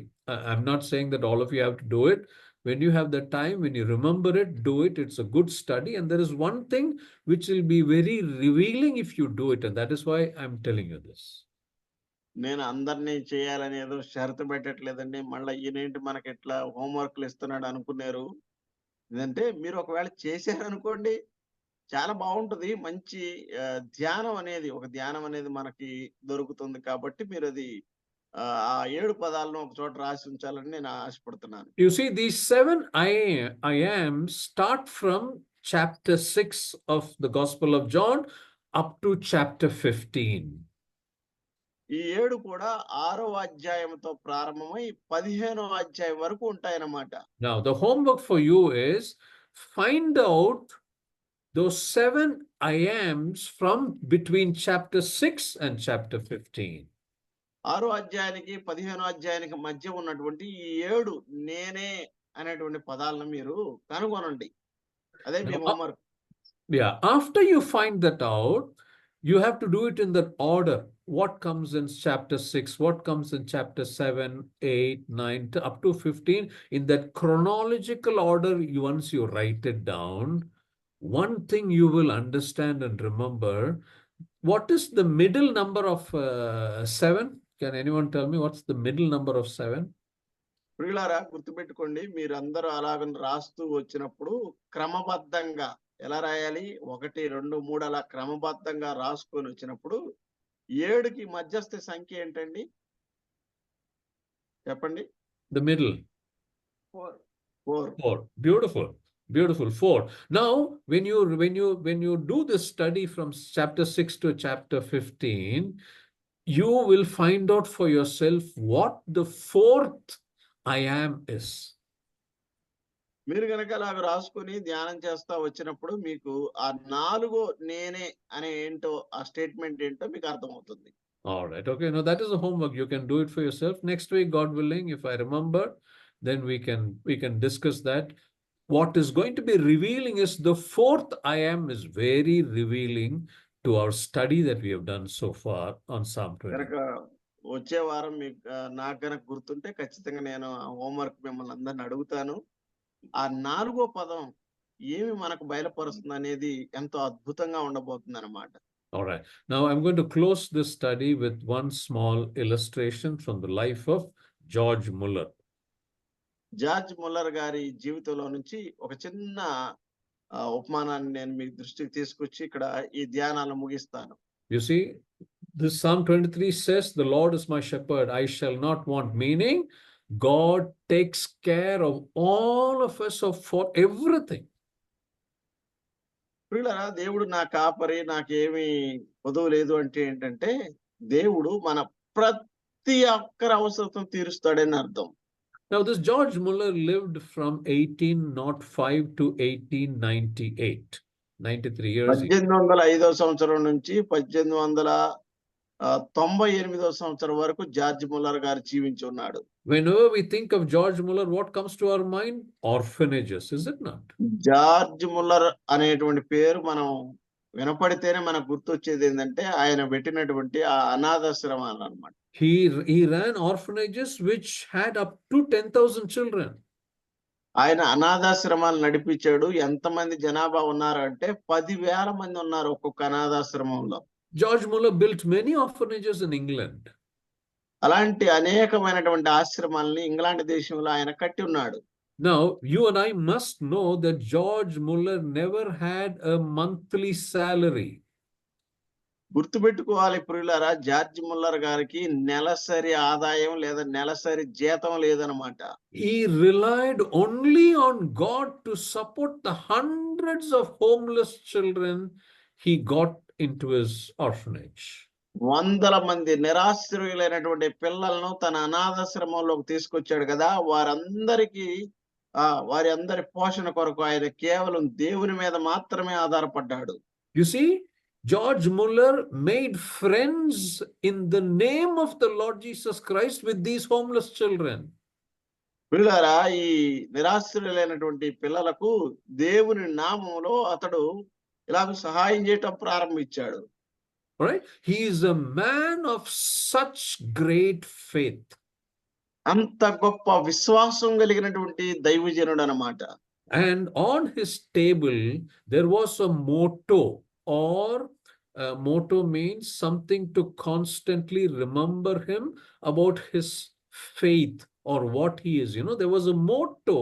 I'm not saying that all of you have to do it. When you have the time, when you remember it, do it. It's a good study. And there is one thing which will be very revealing if you do it. And that is why I'm telling you this. నేను అందరినీ చేయాలని ఏదో షరతు పెట్టట్లేదండి. మళ్ళీ ఈయనేంటి మనకి ఇట్లా హోంవర్క్లు ఇస్తున్నాడు అనుకున్నారు. ఇదంటే మీరు ఒకవేళ చేశారనుకోండి, చాలా బాగుంటుంది. మంచి ధ్యానం అనేది మనకి దొరుకుతుంది. కాబట్టి మీరు అది ఆ 7 పదాలను ఒక చోట రాసి ఉంచాలని నేను ఆశపడుతున్నాను. You see, these 7 I am start from chapter 6 of the Gospel of John up to chapter 15. ఈ 7 కూడా 6వ అధ్యాయంతో ప్రారంభమై 15వ అధ్యాయం వరకు ఉంటాయన్నమాట. Now, the homework for you is find out those 7 I ams from between chapter 6 and chapter 15. 6వ అధ్యాయానికి 15వ అధ్యాయానికి మధ్య ఉన్నటువంటి ఈ 7 నేనే అనేటువంటి పదాలను మీరు కనుగొనండి. అదే మీ homework. Yeah, after you find that out, you have to do it in that order. What comes in chapter 6, what comes in chapter 7, 8, 9, up to 15, in that chronological order. Once you write it down, one thing you will understand and remember, what is the middle number of 7? Can anyone tell me what's the middle number of 7? ప్రియులారా, గుర్తుపెట్టుకోండి, మీరందరూ అలాగని రాస్తూ వచ్చినప్పుడు క్రమబద్ధంగా ఎలా రాయాలి? 1, 2, 3 అలా క్రమబద్ధంగా రాసుకొని వచ్చినప్పుడు 7కి మధ్యస్థ సంఖ్య ఏంటండి? చెప్పండి. The middle. 4. Beautiful. Beautiful. 4. Now, when you do this study from chapter 6 to chapter 15, you will find out for yourself what the 4th I am is. మీరు కనుక అలాగ రాసుకొని ధ్యానం చేస్తా వచ్చినప్పుడు మీకు ఆ 4 నేనే అనే ఏంటో, ఆ స్టేట్మెంట్ ఏంటో మీకు అర్థమవుతుంది. All right. Okay. Now that is a homework. You can do it for yourself. Next week, God willing, if I remember, then we can discuss that. What is going to be revealing is the 4th I am is very revealing to our study that we have done so far on Psalm 20. కనుక వచ్చే వారం మీకు నాకు కనుక గుర్తుంటే ఖచ్చితంగా నేను హోంవర్క్ మిమ్మల్ని అందరిని అడుగుతాను. ఆ 4వ పదం ఏమి మనకు బయలుపరుస్తుంది అనేది ఎంతో అద్భుతంగా ఉండబోతుంది అన్నమాట. All right. Now I'm going to close this study with one small illustration from the life of George Muller. George Muller గారి జీవితంలో నుంచి ఒక చిన్న ఉపమానాన్ని నేను మీ దృష్టికి తీసుకొచ్చి ఇక్కడ ఈ ధ్యానాలను ముగిస్తాను. You see, this Psalm 23 says, "The Lord is my shepherd, I shall not want." Meaning, God takes care of all of us for everything. ప్రియులారా, దేవుడు నా కాపరి, నాకేమి కొదువ లేదు అంటే ఏంటంటే, దేవుడు మన ప్రతి ఒక్కరి అవసరం తీరుస్తాడని అర్థం. Now, this George Muller lived from 1805 to 1898, 93 years. 1805 సంవత్సరం నుంచి 1898 సంవత్సరం వరకు జార్జ్ ముల్లర్ గారు జీవించి ఉన్నాడు. Whenever we think of George Muller, what comes to our mind? Orphanages, is it not? George Muller అనేటువంటి పేరు మనం వినపడితేనే మనకు గుర్తొచ్చేది ఏంటంటే ఆయన పెట్టినటువంటి ఆ అనాథాశ్రమాలు అన్నమాట. He ran orphanages which had up to 10,000 children. ఆయన అనాథాశ్రమాలు నడిపించాడు. ఎంతమంది జనాభా ఉన్నారు అంటే 10,000 మంది ఉన్నారు ఒక్కొక్క అనాథాశ్రమంలో. George Muller built many orphanages in England. అలాంటి అనేకమైనటువంటి ఆశ్రమాలని ఇంగ్లాండ్ దేశంలో ఆయన కట్టి ఉన్నాడు. Now, you and I must know that George Muller never had a monthly salary. గుర్తుపెట్టుకోవాలి ప్రియులారా, జార్జ్ ముల్లర్ గారికి నెలసరి ఆదాయం లేదా నెలసరి జీతం లేదనమాట. He relied only on God to support the hundreds of homeless children he got into his orphanage. 100 మంది నిరాశ్రయులైనటువంటి పిల్లలను తన అనాథాశ్రమంలోకి తీసుకొచ్చాడు కదా, వారి అందరి పోషణ కొరకు ఆయన కేవలం దేవుని మీద మాత్రమే ఆధారపడ్డాడు. You see, George Muller made friends in the name of the Lord Jesus Christ with these homeless children. పిల్లరా, ఈ నిరాశ్రయులైనటువంటి పిల్లలకు దేవుని నామములో అతడు ఇలాగ సహాయం చేయటం ప్రారంభించాడు. Right? He is a man of such great faith. అంత గొప్ప విశ్వాసం కలిగినటువంటి దైవజనుడు అన్నమాట. And on his table there was a motto, or motto means something to constantly remember him about his faith or what he is. You know, there was a motto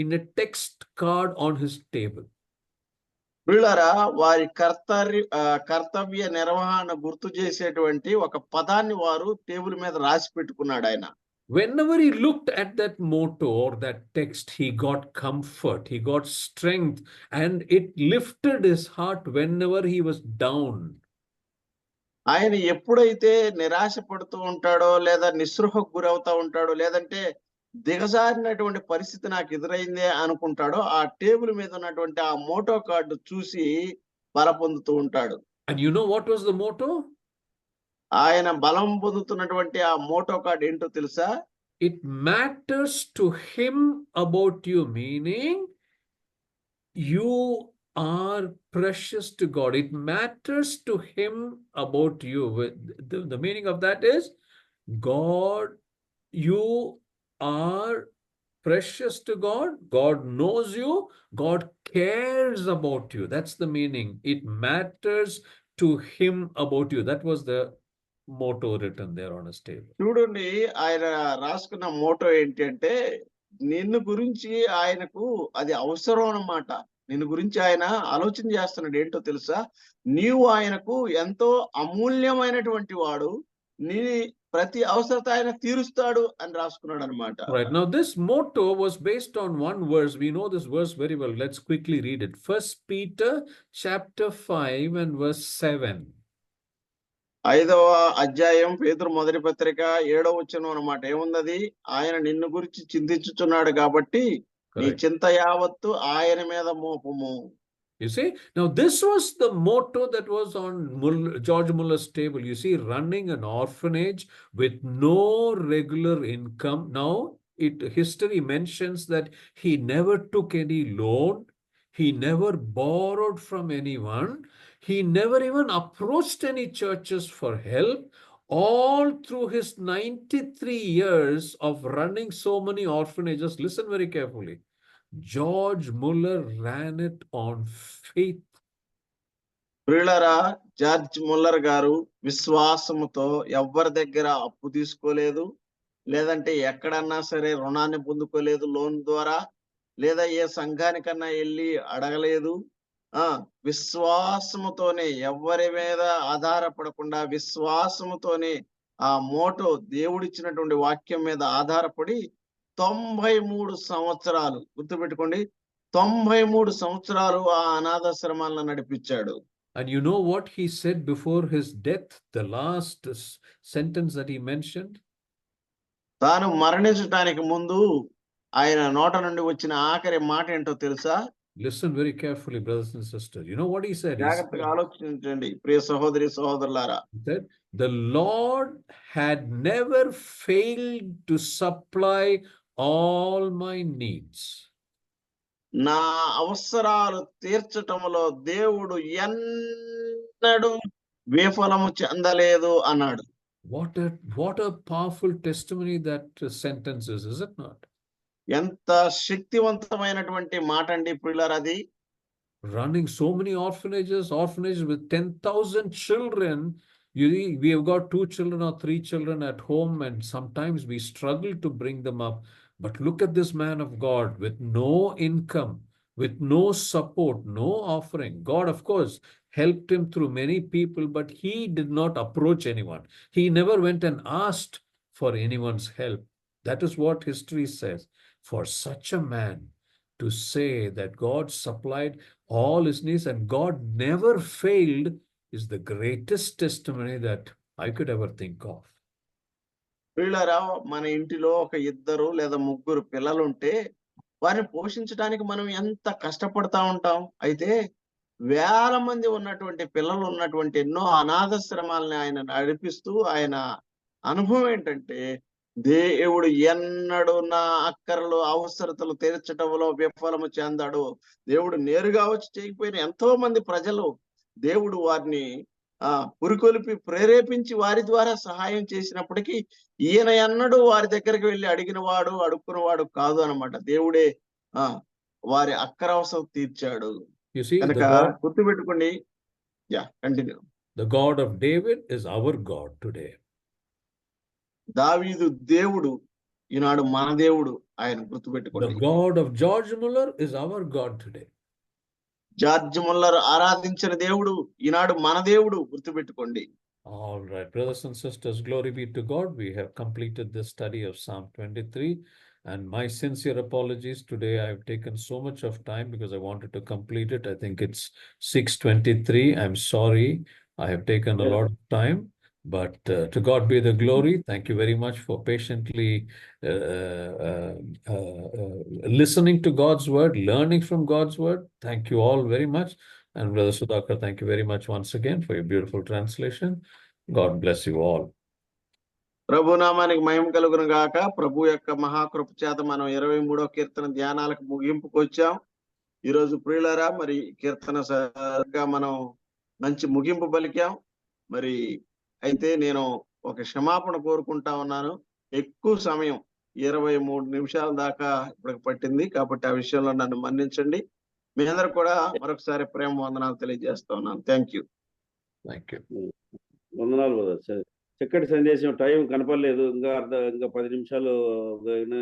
in a text card on his table. పిల్లరా, వారి కర్తవ్య నిర్వహణ గుర్తు చేసేటువంటి ఒక పదాన్ని వారు టేబుల్ మీద రాసి పెట్టుకున్నాడు ఆయన. Whenever he looked at that motto or that text, he got comfort, he got strength, and it lifted his heart whenever he was down. ఆయన ఎప్పుడైతే నిరాశ పడుతూ ఉంటాడో, లేదా నిస్పృహకు గురవుతా ఉంటాడో, లేదంటే దిగజారినటువంటి పరిస్థితి నాకు ఎదురైందే అనుకుంటాడో, ఆ టేబుల్ మీద ఉన్నటువంటి ఆ మోటో కార్డు చూసి బల పొందుతూ ఉంటాడు. And you know what was the motto? ఆయన బలం పొందుతున్నటువంటి ఆ మోటో కార్డు ఏంటో తెలుసా? It matters to him about you, meaning you are precious to God. It matters to him about you. The meaning of that is, God, you are precious to God. God knows you. God cares about you. That's the meaning. It matters to him about you. That was the motto written there on his table. చూడండి, ఆయన రాసుకున్న మోటో ఏంటి అంటే, నిన్ను గురించి ఆయనకు అది అవసరం అన్నమాట. నిన్ను గురించి ఆయన ఆలోచన చేస్తున్నాడు. ఏంటో తెలుసా? నీవు ఆయనకు ఎంతో అమూల్యమైనటువంటి వాడు, నీ ప్రతి అవసరత ఆయన తీరుస్తాడు అని రాసుకున్నాడు అన్నమాట. Right. Now this motto was based on one verse. We know this verse very well. Let's quickly read it. 1 Peter chapter 5 and verse 7. 5వ అధ్యాయం పేతురు మొదటి పత్రిక 7వ వచనం అన్నమాట. ఏముందది? ఆయన నిన్ను గురించి చింతించుచున్నాడు కాబట్టి నీ చింత యావత్తు ఆయన మీద మోపము. You see, now this was the motto that was on George Muller's table. You see, running an orphanage with no regular income. Now, history mentions that he never took any loan. He never borrowed from anyone. He never even approached any churches for help. All through his 93 years of running so many orphanages, listen very carefully, George Muller ran it on faith. ప్రియులారా, జార్జ్ ముల్లర్ గారు విశ్వాసముతో ఎవరి దగ్గర అప్పు తీసుకోలేదు, లేదంటే ఎక్కడన్నా సరే రుణాన్ని పొందుకోలేదు లోన్ ద్వారా, లేదా ఏ సంఘానికన్నా వెళ్ళి అడగలేదు. విశ్వాసముతోనే ఎవరి మీద ఆధారపడకుండా విశ్వాసముతోనే ఆ మోటో దేవుడిచ్చినటువంటి వాక్యం మీద ఆధారపడి 93 సంవత్సరాలు గుర్తుపెట్టుకోండి, 93 సంవత్సరాలు ఆ అనాథాశ్రమాలను నడిపించాడు. And you know what he said before his death, the last sentence that he mentioned? తాను మరణించడానికి ముందు ఆయన నోట నుండి వచ్చిన ఆఖరి మాట ఏంటో తెలుసా? Listen very carefully, brothers and sisters. You know what he said? జాగ్రత్తగా ఆలోచించండి ప్రియ సహోదరి సహోదరులారా. He said, the Lord had never failed to supply all my needs. నా అవసరాలు తీర్చటంలో దేవుడు ఎన్నడూ విఫలము చెందలేదు అన్నాడు. What a powerful testimony that sentence is it not? ఎంత శక్తివంతమైనటువంటి మాట అండి ప్రియులారా అది. Running so many orphanages with 10,000 children. We have got 2 children or 3 children at home, and sometimes we struggle to bring them up. But look at this man of God with no income, with no support, no offering. God, of course, helped him through many people, but he did not approach anyone. He never went and asked for anyone's help. That is what history says. For such a man to say that God supplied all his needs and God never failed is the greatest testimony that I could ever think of. ప్రియులారా, మన ఇంటిలో ఒక 2 లేదా 3 పిల్లలు ఉంటే వారిని పోషించడానికి మనం ఎంత కష్టపడతా ఉంటాం. అయితే వేల మంది ఉన్నటువంటి పిల్లలు ఉన్నటువంటి ఎన్నో అనాథాశ్రమాలని ఆయన నడిపిస్తూ ఆయన అనుభవం ఏంటంటే, దేవుడు ఎన్నడూ నా అక్కరలు అవసరతలు తీర్చటంలో విఫలము చెందాడు. దేవుడు నేరుగా వచ్చి చేయకపోయిన ఎంతో మంది ప్రజలు దేవుడు వారిని పురికొల్పి ప్రేరేపించి వారి ద్వారా సహాయం చేసినప్పటికీ ఈయన ఎన్నడూ వారి దగ్గరికి వెళ్ళి అడుక్కున్నవాడు కాదు అన్నమాట. దేవుడే వారి అక్కర అవసరం తీర్చాడు. కనుక గుర్తుపెట్టుకోండి. Continue. The God of David is our God today. దావీదు దేవుడు ఈనాడు మన దేవుడు, ఆయన గుర్తుపెట్టుకోండి. The God of George Muller is our God today. George Muller ఆరాధించిన దేవుడు ఈనాడు మన దేవుడు, గుర్తుపెట్టుకోండి. All right, brothers and sisters, glory be to God. We have completed the study of Psalm 23, and my sincere apologies. Today I have taken so much of time because I wanted to complete it. I think it's 6:23. I'm sorry. I have taken a lot of time, but to God be the glory. Thank you very much for patiently listening to God's word, learning from God's word. Thank you all very much. And Brother Sudhakar, thank you very much once again for your beautiful translation. God bless you all. ప్రభు నామానికి మహిమ కలుగును గాక. ప్రభు యొక్క మహాకృప చేత మనం 23వ కీర్తన ధ్యానాలకు ముగింపుకు వచ్చాం. ఈరోజు ప్రియులారా, మరి కీర్తన సరిగ్గా మనం మంచి ముగింపు పలికాం. మరి అయితే నేను ఒక క్షమాపణ కోరుకుంటా ఉన్నాను. ఎక్కువ సమయం 23 నిమిషాల దాకా ఇప్పటికి పట్టింది, కాబట్టి ఆ విషయంలో నన్ను మన్నించండి. మీ అందరూ కూడా మరొకసారి ప్రేమ వందనాలు తెలియజేస్తా ఉన్నాను. Thank you. వందనాలు బ్రదర్. చక్కటి సందేశం. టైం కనపడలేదు, ఇంకా 10 నిమిషాలు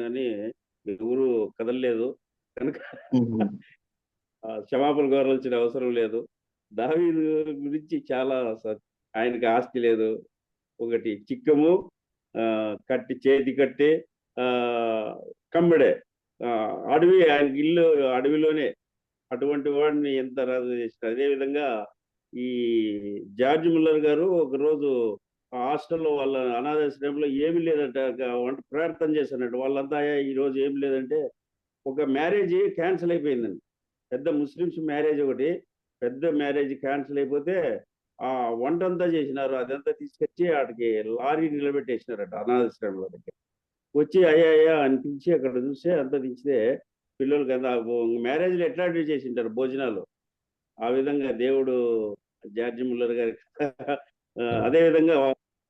కానీ ఎవరు కదలలేదు కనుక క్షమాపణ కోరాల్సిన అవసరం లేదు. దావీదు గురించి చాలా ఆయనకి ఆస్తి లేదు, ఒకటి చిక్కము, చేతి కట్టి, కమ్మిడే, అడవి, ఆయన ఇల్లు అడవిలోనే, అటువంటి వాడిని ఎంత రాజు చేసిన. అదేవిధంగా ఈ జార్జ్ ముల్లర్ గారు ఒకరోజు హాస్టల్లో వాళ్ళ అనాథాశ్రమంలో ఏమీ లేదంట, ప్రార్థన చేశానంట. వాళ్ళంతా ఈరోజు ఏమి లేదంటే ఒక మ్యారేజ్ క్యాన్సిల్ అయిపోయిందండి. పెద్ద ముస్లిమ్స్ మ్యారేజ్, ఒకటి పెద్ద మ్యారేజ్ క్యాన్సిల్ అయిపోతే ఆ వంటంతా చేసినారు, అదంతా తీసుకొచ్చి వాటికి లారీ నిలబెట్టేసినారట అనాథాశ్రమంలో దగ్గర. వచ్చి అయ్యా అనిపించి అక్కడ చూస్తే అంతా దించితే పిల్లలకి అంతా మ్యారేజ్లు ఎట్లాంటివి చేసింటారు భోజనాలు. ఆ విధంగా దేవుడు జార్జ్ ముల్లర్ గారి. అదేవిధంగా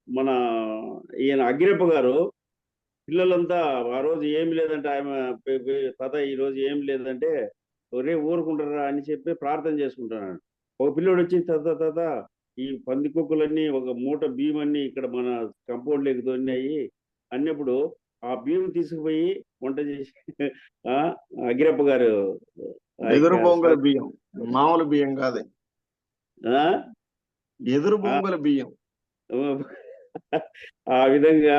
మన ఈయన అగ్రిప్ప గారు పిల్లలంతా ఆ రోజు ఏమి లేదంటే ఆమె తాత ఈరోజు ఏం లేదంటే ఒరే ఊరుకుంటారా అని చెప్పి ప్రార్థన చేసుకుంటున్నాడు. ఒక పిల్లోడు వచ్చి తాత ఈ పంది కుక్కలన్నీ ఒక మూట బియ్యం అన్ని ఇక్కడ మన కంపౌండ్లోకి తోడినాయి అన్నప్పుడు ఆ బియ్యం తీసుకుపోయి వంట చేసి ఆ, అగిరప్ప గారు ఆ యొక్క ఎదురు బొంగుల బియ్యం, మామూలు బియ్యం కాదు, ఆ, ఎదురు బొంగుల బియ్యం. ఆ విధంగా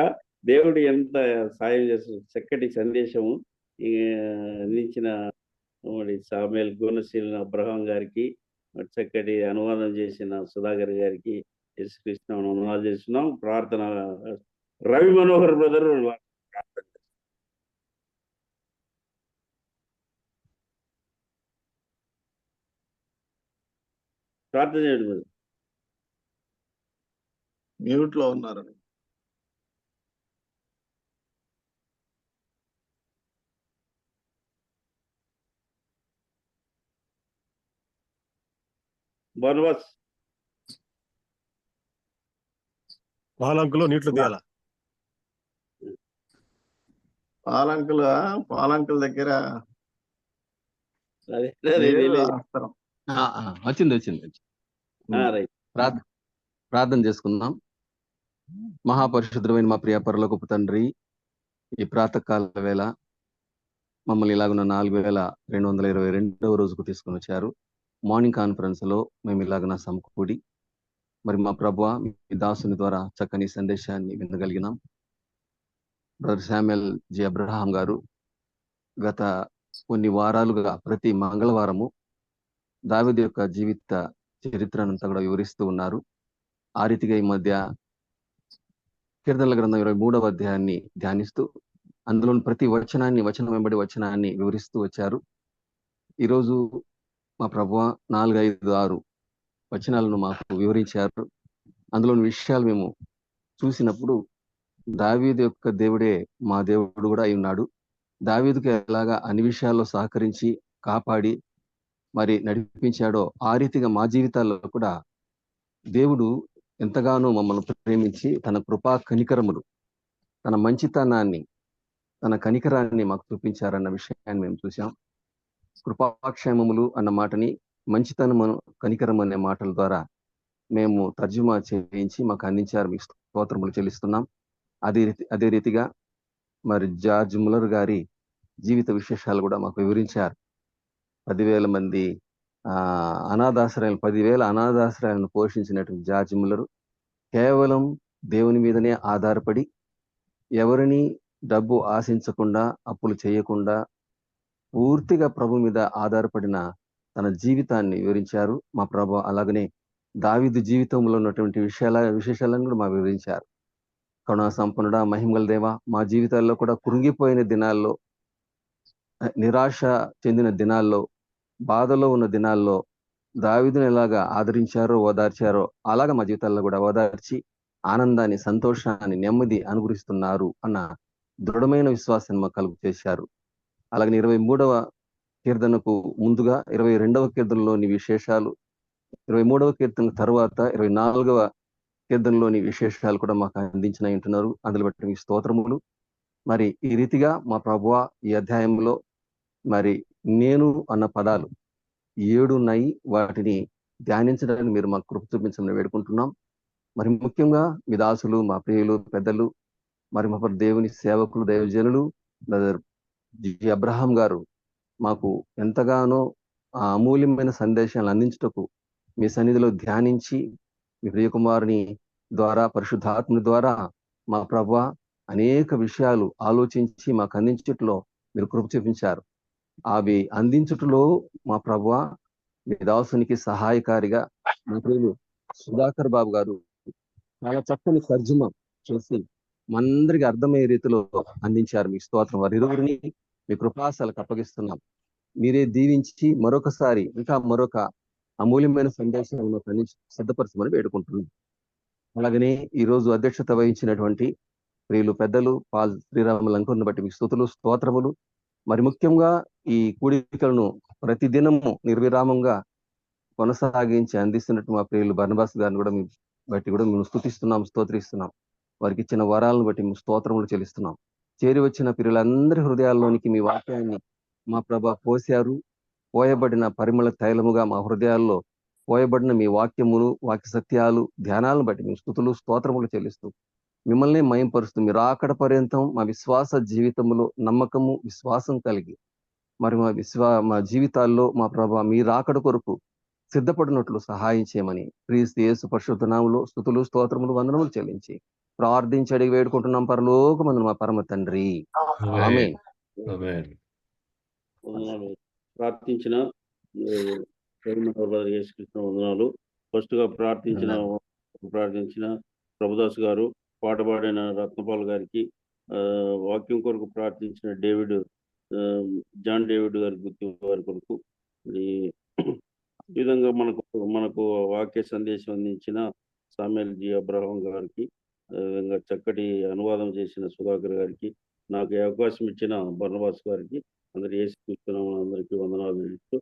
దేవుడు ఎంత సాయం చేస్తుంది. చక్కటి సందేశము ఈ అందించిన మరి సామేల్ గుణశీలన అబ్రహాం గారికి, మరి చక్కటి అనువాదం చేసిన సుధాకర్ గారికి యేసుక్రీస్తు అనువాదం చేస్తున్నాం. ప్రార్థన రవి మనోహర్ బ్రదర్ ప్రార్థన. ప్రార్థన చేయండి brother. మ్యూట్ లో ఉన్నారు. బర్నబాస్ పాలంకులో నీళ్లు తీయాల. పాలంకుల దగ్గర అదే లేదు ఆస్త్రం. వచ్చింది. రైట్. ప్రార్థన చేసుకుందాం. మహాపరిశుద్ధమైన మా ప్రియ పరలోకపు తండ్రి, ఈ ప్రాతకాల వేళ మమ్మల్ని ఇలాగున్న 4222వ రోజుకు తీసుకుని వచ్చారు. మార్నింగ్ కాన్ఫరెన్స్ లో మేము ఇలాగున సమకూడి మరి మా ప్రభువా మీ దాసుని ద్వారా చక్కని సందేశాన్ని వినగలిగినాం. బ్రదర్ శామ్యుల్ జి అబ్రహాం గారు గత కొన్ని వారాలుగా ప్రతి మంగళవారము దావీదు యొక్క జీవిత చరిత్రనంతా కూడా వివరిస్తూ ఉన్నారు. ఆ రీతిగా ఈ మధ్య కీర్తనల గ్రంథం 23వ అధ్యాయాన్ని ధ్యానిస్తూ అందులోని ప్రతి వచనం వెంబడి వచనాన్ని వివరిస్తూ వచ్చారు. ఈరోజు మా ప్రభువా 4, 5, 6 వచనాలను మాకు వివరించారు. అందులోని విషయాలు మేము చూసినప్పుడు దావీదు యొక్క దేవుడే మా దేవుడు కూడా అయి ఉన్నాడు. దావీదుకు ఎలాగా అన్ని విషయాల్లో సహకరించి కాపాడి మరి నడిపించాడో ఆ రీతిగా మా జీవితాల్లో కూడా దేవుడు ఎంతగానో మమ్మల్ని ప్రేమించి తన కృపా కనికరములు, తన మంచితనాన్ని, తన కనికరాన్ని మాకు చూపించారన్న విషయాన్ని మేము చూసాం. కృపాక్షేమములు అన్న మాటని మంచితనము కనికరం అనే మాటల ద్వారా మేము తర్జుమా చేయించి మాకు అందించారు. మీకు స్తోత్రములు చెల్లిస్తున్నాం. అదే రీతిగా మరి జార్జ్ ముల్లర్ గారి జీవిత విశేషాలు కూడా మాకు వివరించారు. 10,000 మంది అనాథాశ్రయాలు, 10,000 అనాథాశ్రయాలను పోషించినటువంటి జార్జ్ ముల్లర్ కేవలం దేవుని మీదనే ఆధారపడి ఎవరిని డబ్బు ఆశించకుండా, అప్పులు చేయకుండా పూర్తిగా ప్రభు మీద ఆధారపడిన తన జీవితాన్ని వివరించారు మా ప్రభు. అలాగనే దావీదు జీవితంలో ఉన్నటువంటి విశేషాలను కూడా మాకు వివరించారు. కరుణా సంపన్నుడా, మహిమగల దేవా, మా జీవితాల్లో కూడా కృంగిపోయిన దినాల్లో, నిరాశ చెందిన దినాల్లో, బాధలో ఉన్న దినాల్లో దావీదుని ఎలాగా ఆదరించారో, ఓదార్చారో అలాగా మా జీవితాల్లో కూడా ఓదార్చి ఆనందాన్ని, సంతోషాన్ని, నెమ్మది అనుగ్రహిస్తున్నారు అన్న దృఢమైన విశ్వాసాన్ని మాకు కలుగు చేశారు. అలాగే 23వ కీర్తనకు ముందుగా 22వ కీర్తనలోని విశేషాలు, 23వ కీర్తన తర్వాత 24వ కీర్తనలోని విశేషాలు కూడా మాకు అందించిన ఉంటున్నారు. అందులో బట్టి మీ స్తోత్రములు. మరి ఈ రీతిగా మా ప్రభువా ఈ అధ్యాయంలో మరి నేను అన్న పదాలు 7 ఉన్నాయి. వాటిని ధ్యానించడానికి మీరు మాకు కృప చూపించమని వేడుకుంటున్నాం. మరి ముఖ్యంగా మీ దాసులు, మా ప్రియులు, పెద్దలు, మరి మా దేవుని సేవకులు, దైవజనులు బ్రదర్ జి అబ్రహాం గారు మాకు ఎంతగానో అమూల్యమైన సందేశాలను అందించుటకు మీ సన్నిధిలో ధ్యానించి మీ ప్రియకుమారుని ద్వారా, పరిశుద్ధాత్మ ద్వారా మా ప్రభువా అనేక విషయాలు ఆలోచించి మాకు అందించుటలో మీరు కృప చూపించారు. అవి అందించుటలో మా ప్రభువా మీ దాసునికి సహాయకారిగా మా ప్రియులు సుధాకర్ బాబు గారు చాలా చక్కని తర్జుమా చేసి మనందరికి అర్థమయ్యే రీతిలో అందించారు. మీ స్తోత్రం. వారి ఇరువురిని మీ కృపాసలకు అప్పగిస్తున్నాం. మీరే దీవించి మరొకసారి ఇంకా మరొక అమూల్యమైన సందేశాలను సిద్ధపరచమని వేడుకుంటున్నాం. అలాగనే ఈరోజు అధ్యక్షత వహించినటువంటి ప్రియులు పెద్దలు పాల్ శ్రీరాములు అంకుని బట్టి మీకు స్తుతులు, స్తోత్రములు. మరి ముఖ్యంగా ఈ కూడికలను ప్రతిదినము నిర్విరామంగా కొనసాగించి అందిస్తున్నట్టు మా ప్రియులు బర్నబాస్ గారిని కూడా బట్టి కూడా మేము స్తుతిస్తున్నాం, స్తోత్రిస్తున్నాం. వారికి ఇచ్చిన వరాలను బట్టి మేము స్తోత్రములు చెల్లిస్తున్నాం. చేరి వచ్చిన ప్రియులందరి హృదయాల్లోనికి మీ వాక్యాన్ని మా ప్రభ పోశారు. పోయబడిన పరిమళ తైలముగా మా హృదయాల్లో పోయబడిన మీ వాక్యములు, వాక్య సత్యాలు, ధ్యానాలను బట్టి మేము స్తుతులు, స్తోత్రములు చెల్లిస్తూ మిమ్మల్ని మయంపరుస్తూ మీరు రాకడ పర్యంతం మా విశ్వాస జీవితంలో నమ్మకము విశ్వాసం కలిగి మరి మా జీవితాల్లో మా ప్రభా మీ రాకడ కొరకు సిద్ధపడినట్లు సహాయం చేయమని క్రీస్తు యేసు పరిశుద్ధ నామములో స్తుతులు స్తోత్రములు వందనములు చెల్లించి ప్రార్థించి అడిగి వేడుకుంటున్నాం పరలోకమందు మా పరమ తండ్రి ఆమేన్. Amen. వందనాలు. ప్రార్థించిన యేసుకృష్ణ వందనాలు. ఫస్ట్ గా ప్రార్థించిన ప్రభుదాస్ గారు, పాట పాడిన రత్నపాల్ గారికి, వాక్యం కొరకు ప్రార్థించిన జాన్ డేవిడ్ గారి గుర్తు వారి కొరకు, ఈ విధంగా మనకు వాక్య సందేశం అందించిన సామ్యుయల్ జి అబ్రహాం గారికి, విధంగా చక్కటి అనువాదం చేసిన సుధాకర్ గారికి, నాకు ఈ అవకాశం ఇచ్చిన బర్నబాస్ గారికి, అందరి యేసుక్రీస్తు నామమున అందరికీ వందనాలు తెలుస్తూ